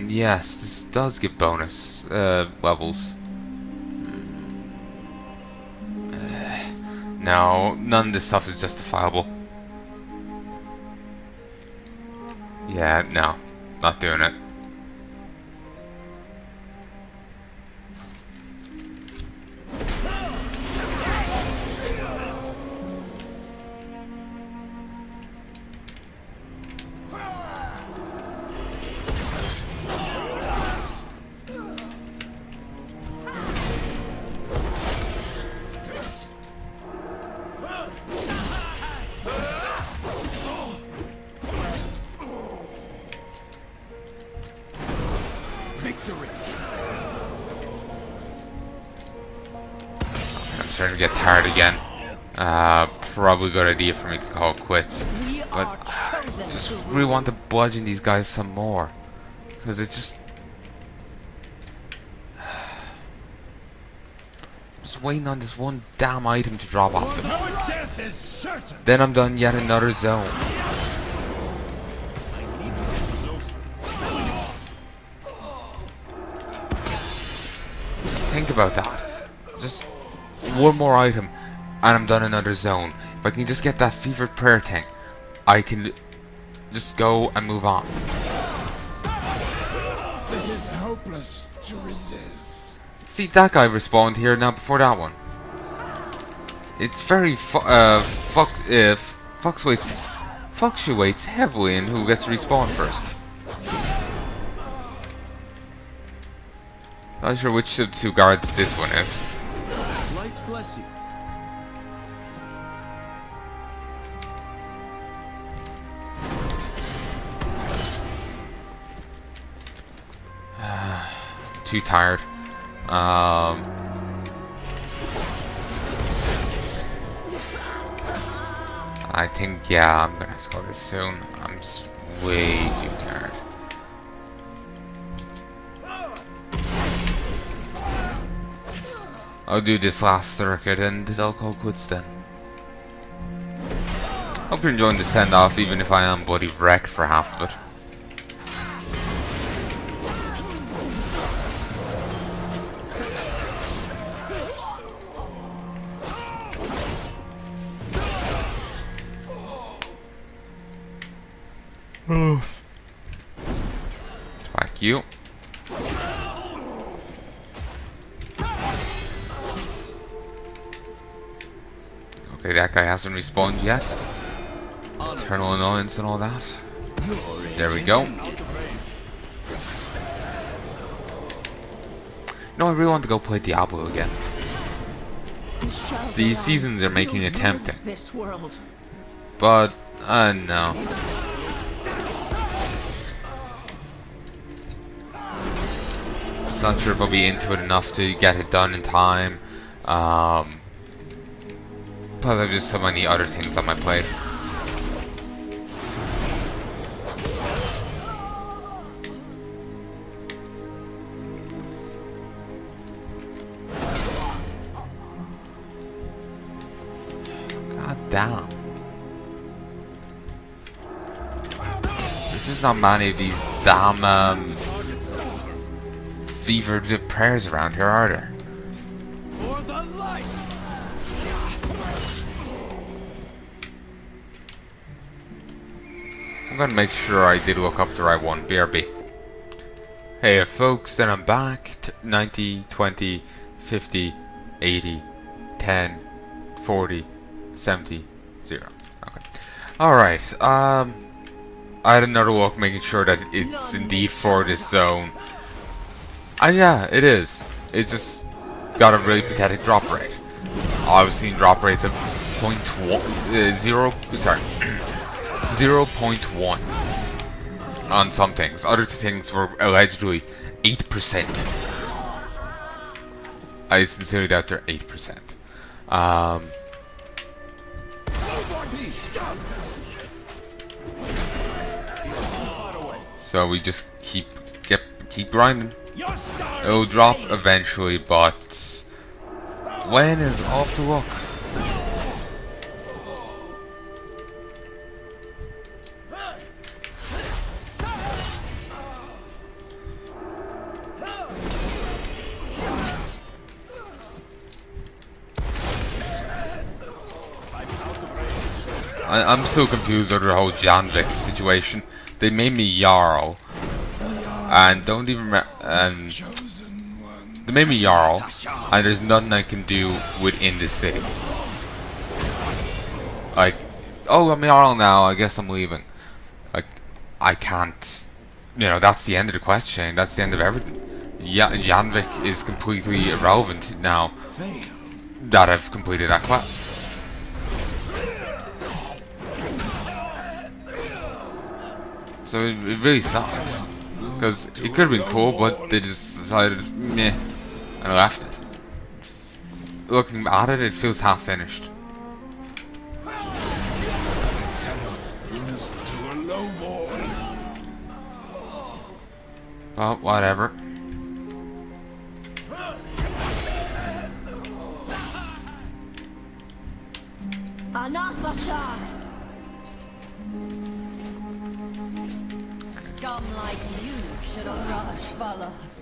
Yes, this does give bonus levels. No, none of this stuff is justifiable. Yeah, no, not doing it. I'm starting to get tired again. Probably a good idea for me to call it quits. But I just really want to bludgeon these guys some more. Because it's just waiting on this one damn item to drop off them. Death is certain. Then I'm done yet another zone. Just think about that. Just one more item and I'm done another zone. If I can just get that fevered prayer thing, I can just go and move on. It is hopeless to resist. See, that guy respawned here now before that one. It's very fluctuates heavily in who gets respawned first. Not sure which of the two guards this one is. Light bless you. Too tired. I think, yeah, I'm gonna have to call this soon. I'm just way too tired. I'll do this last circuit and I'll call quits then. Hope you're enjoying the send-off, even if I am bloody wrecked for half of it. Fuck you. Okay, that guy hasn't respawned yet. Eternal annoyance and all that. There we go. No, I really want to go play Diablo again. These seasons are making it tempting. This world. But, no. Just not sure if I'll be into it enough to get it done in time. Plus, there's just so many other things on my plate. God damn. There's just not many of these damn fevered prayers around here, are there? For the light. I'm gonna make sure I did look up the right one. BRB. Hey folks, then I'm back. 90, 20, 50, 80, 10, 40, 70, 0. Okay. Alright, I had another look making sure that it's indeed for this zone. And yeah, it is. It's just got a really pathetic drop rate. I've seen drop rates of 0.1 on some things. Other things were allegedly 8%. I sincerely doubt they're 8%. So we just keep grinding. It'll drop eventually, but when is off to look. I'm still confused over the whole Janvik situation. They made me Jarl, and don't even they made me Jarl, and there's nothing I can do within the city. Like, oh, I'm Jarl now, I guess I'm leaving. Like, I can't, you know, that's the end of the quest chain, that's the end of everything. Janvik is completely irrelevant now that I've completed that quest. So it really sucks, because it could have been cool, but they just decided, meh, and left it. Looking at it, it feels half finished. Well, whatever. Scum like you should have rushed fellas.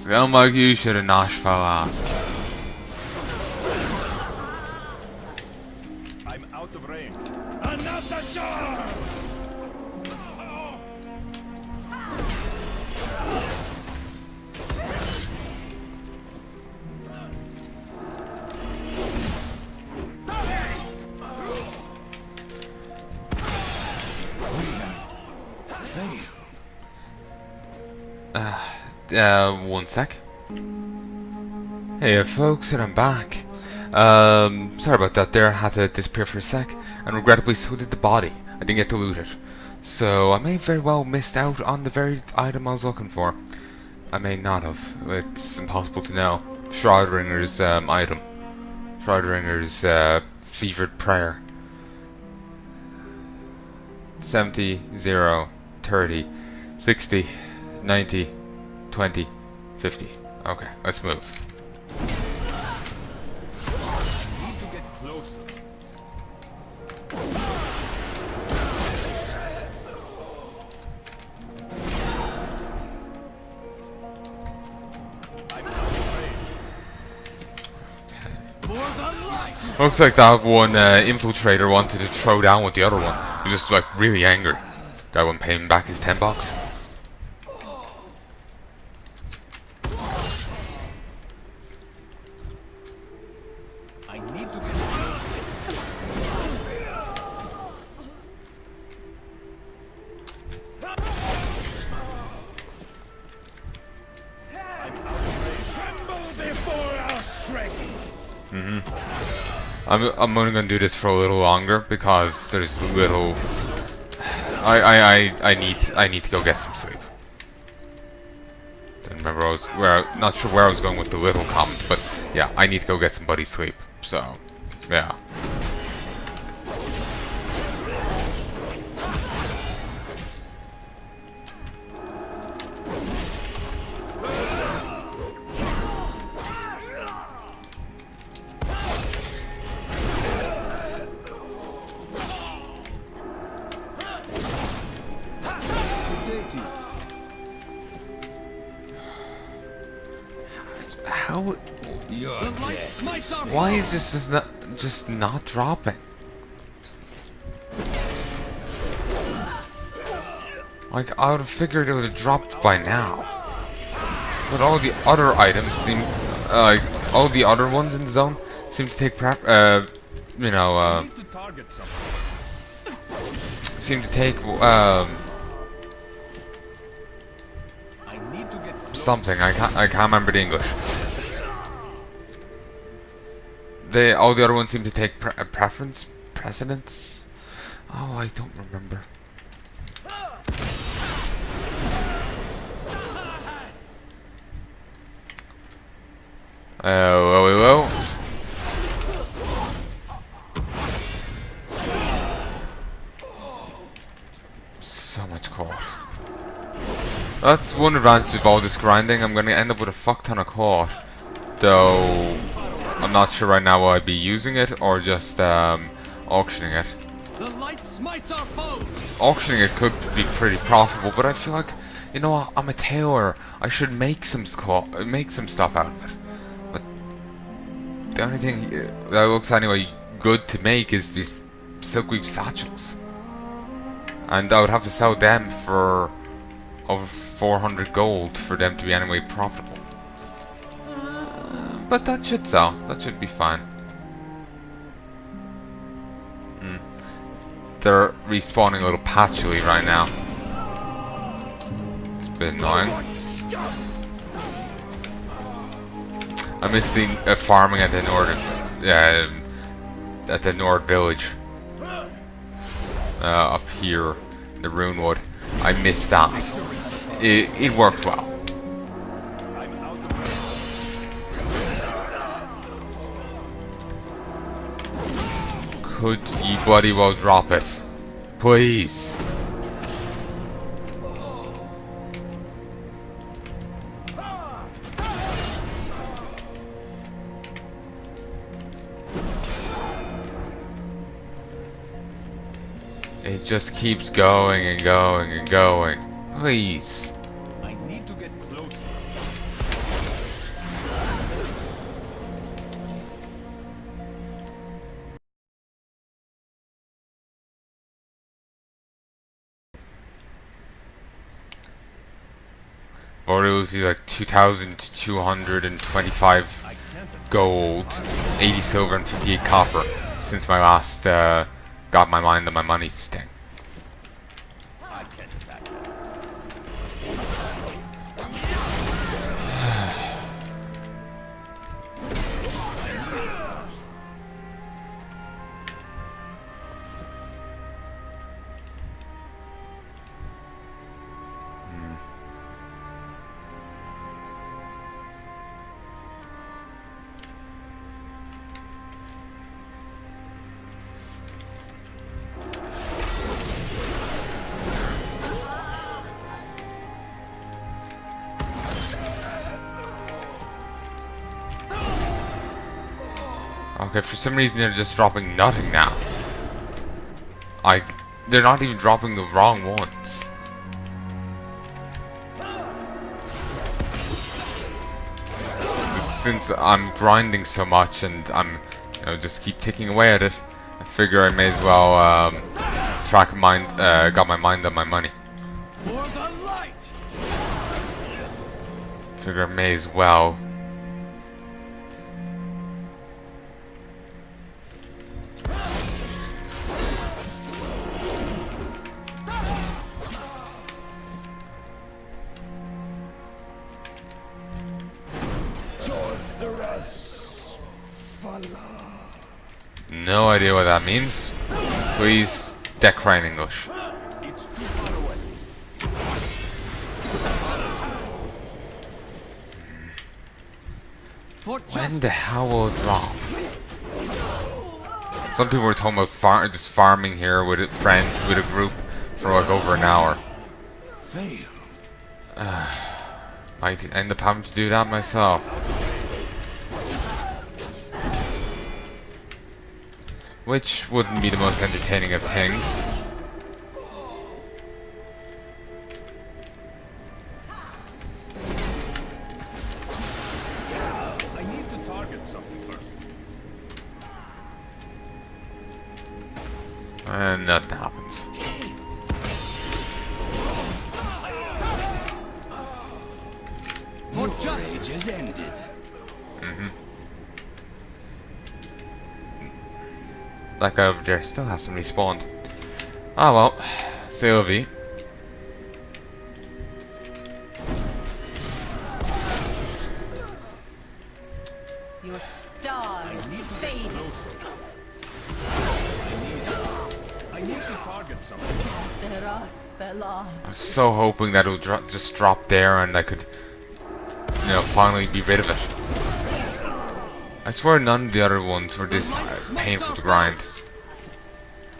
Scum like you should have noshed fellas. I'm out of range. Another shot! One sec. Hey folks, and I'm back. Sorry about that there, I had to disappear for a sec, and regrettably so did the body. I didn't get to loot it. So I may very well missed out on the very item I was looking for. I may not have. It's impossible to know. Shroudringer's item. Shroudringer's fevered prayer. 70, 0, 30, 60, 90, 20, 50. Okay, let's move. Looks like that one infiltrator wanted to throw down with the other one. He was just like really angry. Guy wasn't paying back his $10. I need to get Tremble before our strength. I'm only gonna do this for a little longer because there's little. I need to go get some sleep. Don't remember not sure where I was going with the little comment, but yeah, I need to go get some buddy sleep. So, yeah. How? Why is this just not dropping? Like, I would have figured it would have dropped by now. But all the other items seem, like, all the other ones in the zone seem to take seem to take, something. I can't remember the English. All the other ones seem to take precedence. Oh, I don't remember. Whoa. So much core. That's one advantage of all this grinding. I'm gonna end up with a fuck ton of core. Though, I'm not sure right now will I be using it or just auctioning it. The light smites our foes. Auctioning it could be pretty profitable, but I feel like, you know what, I'm a tailor. I should make some stuff out of it. But the only thing that looks anyway good to make is these silkweave satchels, and I would have to sell them for over 400 gold for them to be anyway profitable. But that should sell. That should be fine. They're respawning a little patchily right now. It's a bit annoying. I miss the farming at the Nord village. Up here, the Runewood. I missed that. It worked well. Could ye bloody well drop it? Please. It just keeps going and going and going. Please. I need to get closer. Already losing like 2,225 gold, 80 silver and 58 copper since my last got my mind on my money thing. I can't attack that. Okay, for some reason they're just dropping nothing now. They're not even dropping the wrong ones. Since I'm grinding so much and I'm, just keep ticking away at it, I figure I may as well got my mind on my money. For the light. Figure I may as well. No idea what that means. Please decry in English. When the hell will it drop? Some people were talking about just farming here with a group for like over an hour. Might end up having to do that myself. Which wouldn't be the most entertaining of things. I need to target something first. And nothing happens. For justice. Rage is ended. That guy over there still hasn't respawned. Ah well, Sylvie. Your stars faded. I need to target something. Deras Bella. I was so hoping that it would just drop there and I could, finally be rid of it. I swear none of the other ones were this painful to grind.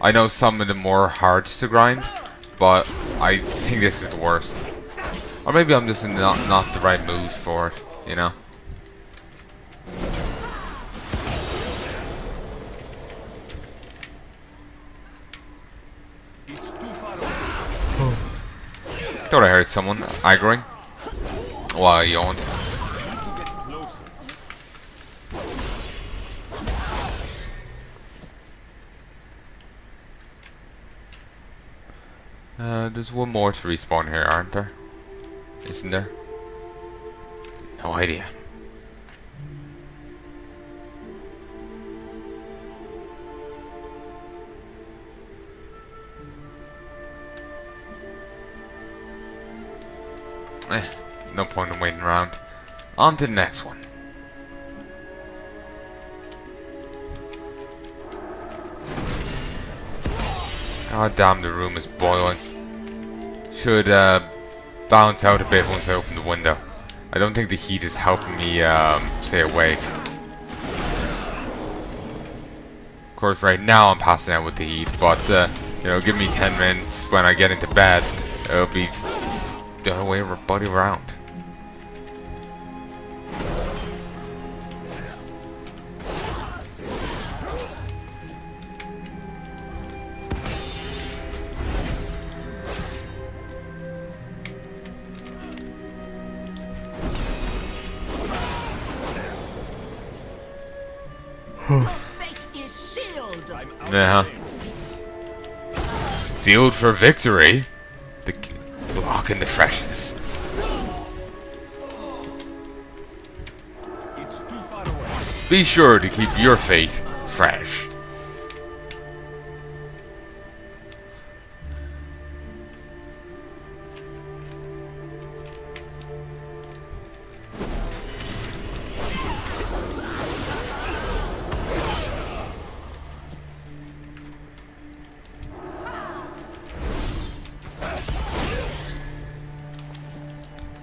I know some of them were hard to grind, but I think this is the worst. Or maybe I'm just in not the right mood for it, Thought I heard someone aggroing. Well, I yawned. There's one more to respawn here, aren't there? Isn't there? No idea. No point in waiting around. On to the next one. God damn, the room is boiling. Should balance out a bit once I open the window. I don't think the heat is helping me stay awake. Of course, right now I'm passing out with the heat, but give me 10 minutes when I get into bed, it'll be the other way buddy around. Fate is sealed. Yeah. Sealed for victory. The lock in the freshness. It's too far away. Be sure to keep your fate fresh.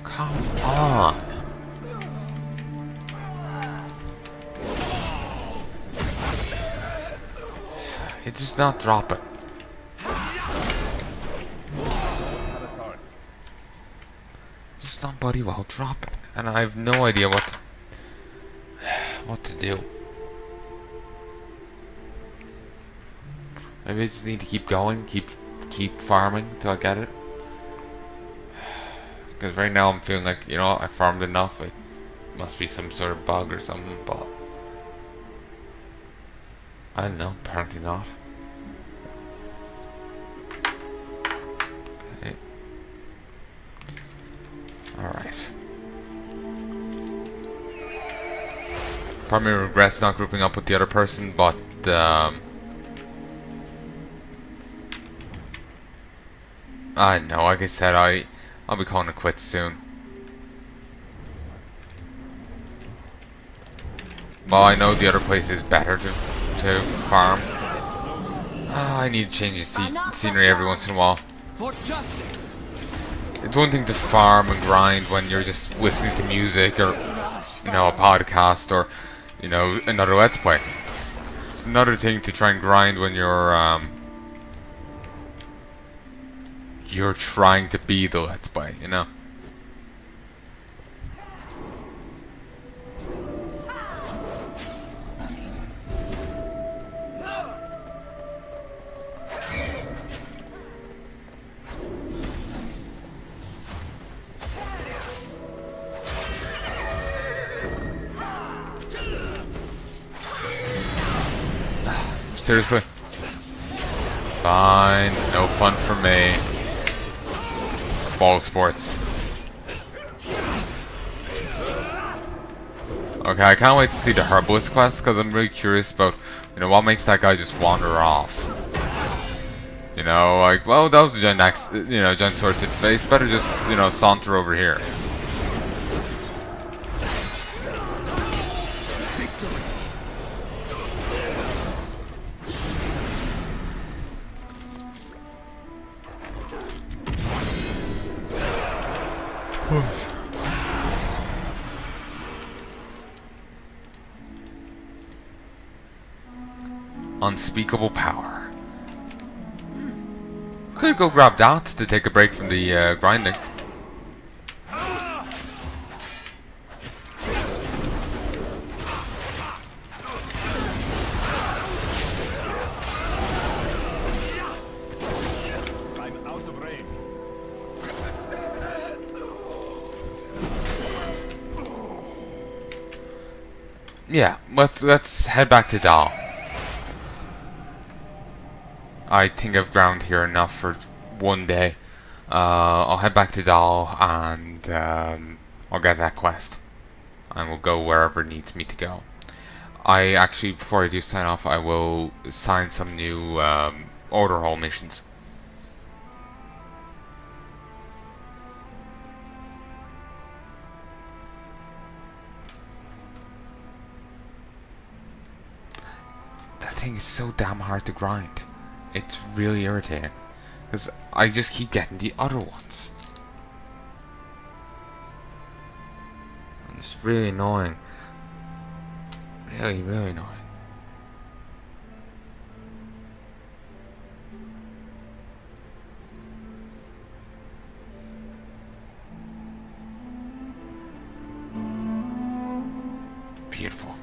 Come on. It's just not dropping. Just not bloody well dropping. And I have no idea what to do. Maybe I just need to keep going, keep farming till I get it. Because right now I'm feeling like, you know, I farmed enough. It must be some sort of bug or something, but I don't know. Apparently not. Okay. All right. Part of me regrets not grouping up with the other person, but I know. Like I said, I'll be calling it quits soon. Well, I know the other place is better to farm. I need to change the scenery every once in a while. For justice. It's one thing to farm and grind when you're just listening to music or, you know, a podcast or, you know, another Let's Play. It's another thing to try and grind when you're trying to be the Let's Play, you know? Seriously? Fine, no fun for me. Ball sports. Okay, I can't wait to see the Herbalist quest because I'm really curious about, you know, what makes that guy just wander off. You know, like, well, that was a giant sword to the face. Better just, you know, saunter over here. Unspeakable power. Could go grab that to take a break from the grinding. I'm out of range. Yeah, let's head back to Dal. I think I've ground here enough for one day. I'll head back to Dal and I'll get that quest. And we'll go wherever it needs me to go. I actually, before I do sign off, I will sign some new order hall missions. That thing is so damn hard to grind. It's really irritating, because I just keep getting the other ones. And it's really annoying. Really, really annoying. Beautiful.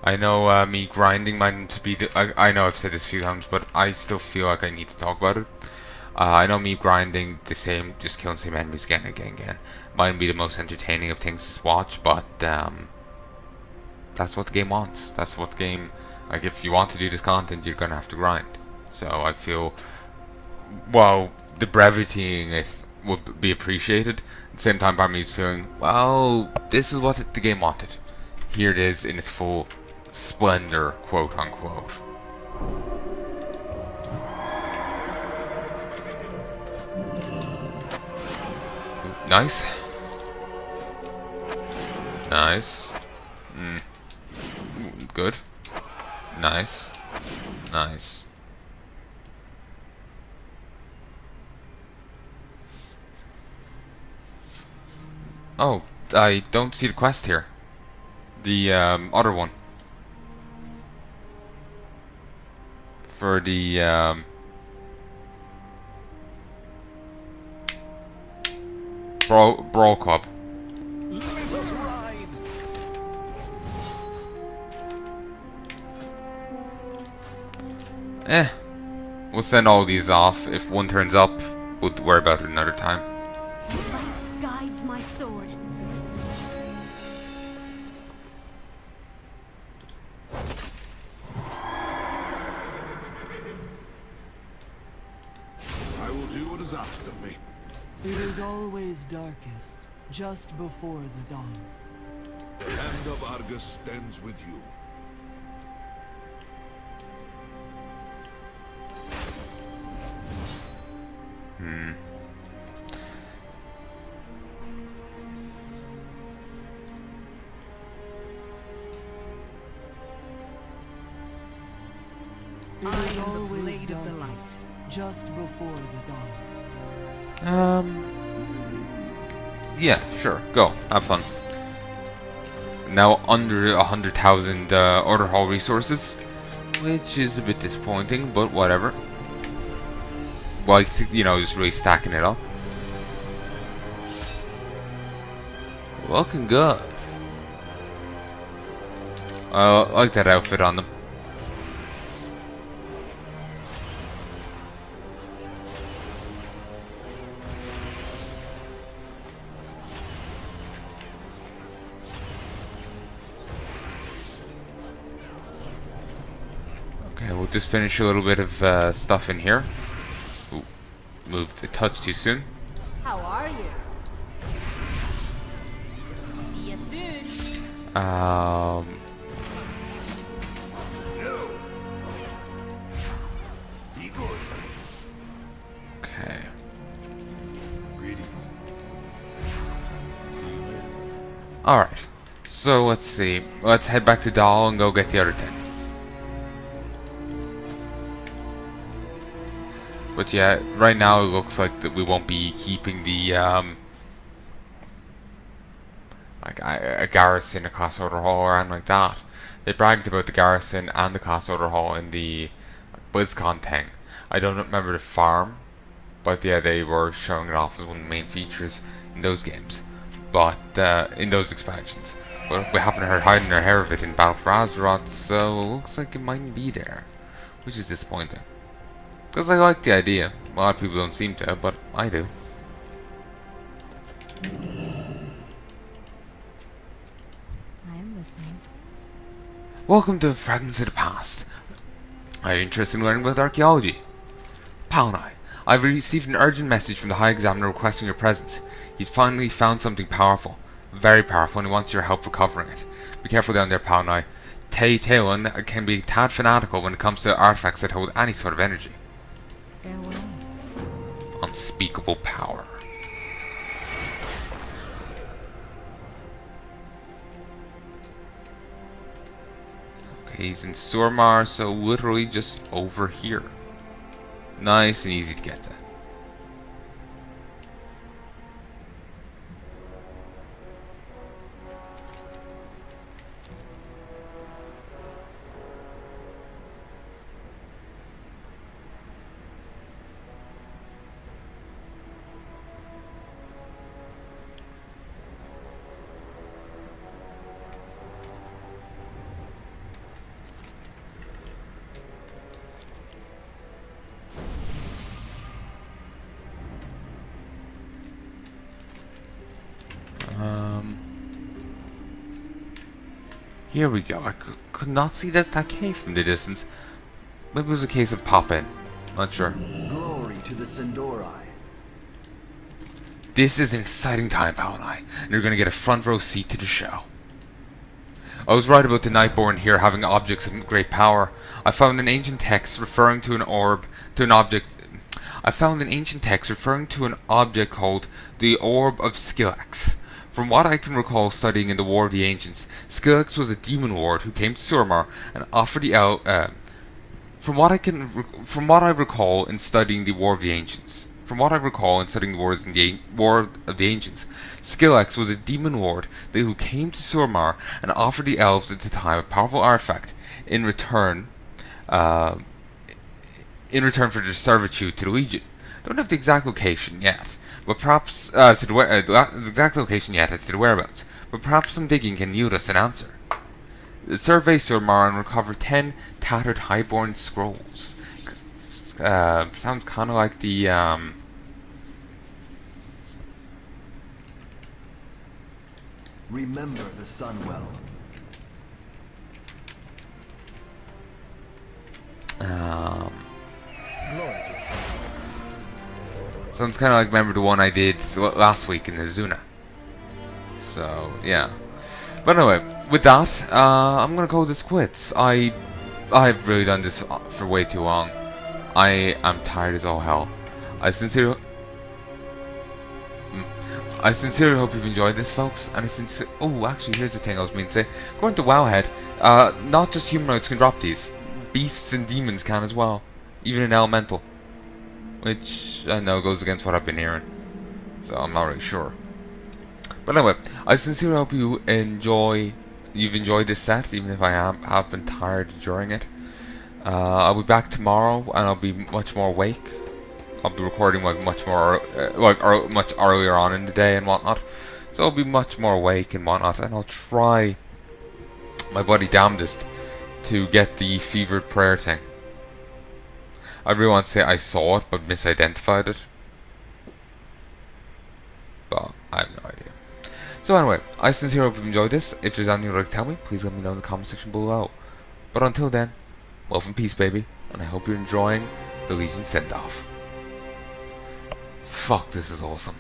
I know me grinding might be I know I've said this a few times, but I still feel like I need to talk about it. I know me grinding the same, just killing the same enemies again and again and again, mightn't be the most entertaining of things to watch, but that's what the game wants. That's what the game, like, if you want to do this content, you're gonna have to grind. So I feel, well, the brevity would be appreciated. At the same time, part of me is feeling, well, this is what the game wanted. Here it is in its full splendor, quote unquote. Ooh, nice. Nice. Good. Nice. Nice. Oh, I don't see the quest here. The other one. For the Brawl Club. We'll send all these off. If one turns up, we'll worry about it another time. Light guides my sword. I will do what is asked of me. It is always darkest, just before the dawn. The hand of Argus stands with you. It is always darkest, just before the dawn. Yeah, sure. Go. Have fun. Now under 100,000 order hall resources, which is a bit disappointing, but whatever. Like, you know, just really stacking it up. Looking good. I like that outfit on them. Okay, we'll just finish a little bit of stuff in here. Ooh, moved a touch too soon. How are you? See you soon. Be good. Okay. Greetings. Alright. So let's see. Let's head back to Dahl and go get the other 10. But yeah, right now it looks like that we won't be keeping the like a garrison across Order Hall or anything like that. They bragged about the garrison and the class Order Hall in the BlizzCon thing. I don't remember the farm, but yeah, they were showing it off as one of the main features in those games. But in those expansions. But we haven't heard hiding or hair of it in Battle for Azeroth, so it looks like it mightn't be there, which is disappointing. Because I like the idea. A lot of people don't seem to, but I do. I am listening. Welcome to Fragments of the Past. Are you interested in learning about archaeology? Palnai, I've received an urgent message from the High Examiner requesting your presence. He's finally found something powerful. Very powerful, and he wants your help recovering it. Be careful down there, Palnai. Teotihuacan can be a tad fanatical when it comes to artifacts that hold any sort of energy. Farewell. Unspeakable power. Okay, he's in Surmar, so literally just over here. Nice and easy to get to. Here we go. I could not see that cave from the distance. Maybe it was a case of pop-in. Not sure. Glory to the Sindorai. This is an exciting time, Palnai, and you're going to get a front row seat to the show. I was right about the Nightborn here having objects of great power. I found an ancient text referring to an object called the Orb of Skillax. From what I can recall studying in the War of the Ancients, Skillax was a demon lord who came to Surmar and offered the from what I recall in studying the War of the Ancients, From what I recall in studying the wars in the War of the Ancients, Skillex was a demon lord who came to Surmar and offered the elves at the time a powerful artifact in return for their servitude to the Legion. Don't have the exact location yet, but perhaps the exact location yet as to the whereabouts. But perhaps some digging can yield us an answer. Survey Surmar and recover 10 tattered highborn scrolls. Sounds kind of like the Remember the sun well. sounds kind of like, remember the one I did last week in the Zuna. So yeah. But anyway, with that, I'm gonna call this quits. I've really done this for way too long. I am tired as all hell. I sincerely hope you've enjoyed this, folks. And oh, actually, here's the thing I was meaning to say. According to Wowhead, not just humanoids can drop these. Beasts and demons can as well. Even an elemental. Which I know goes against what I've been hearing. So I'm not really sure. But anyway, I sincerely hope you've enjoyed this set, even if I have been tired during it. I'll be back tomorrow, and I'll be much more awake. I'll be recording like much earlier on in the day and whatnot, so I'll be much more awake and whatnot. And I'll try my bloody damnedest to get the fevered prayer thing. I really want to say I saw it, but misidentified it. But I have no idea. So anyway, I sincerely hope you've enjoyed this. If there's anything you'd like to tell me, please let me know in the comment section below. But until then, love and peace, baby, and I hope you're enjoying the Legion send-off. Fuck, this is awesome.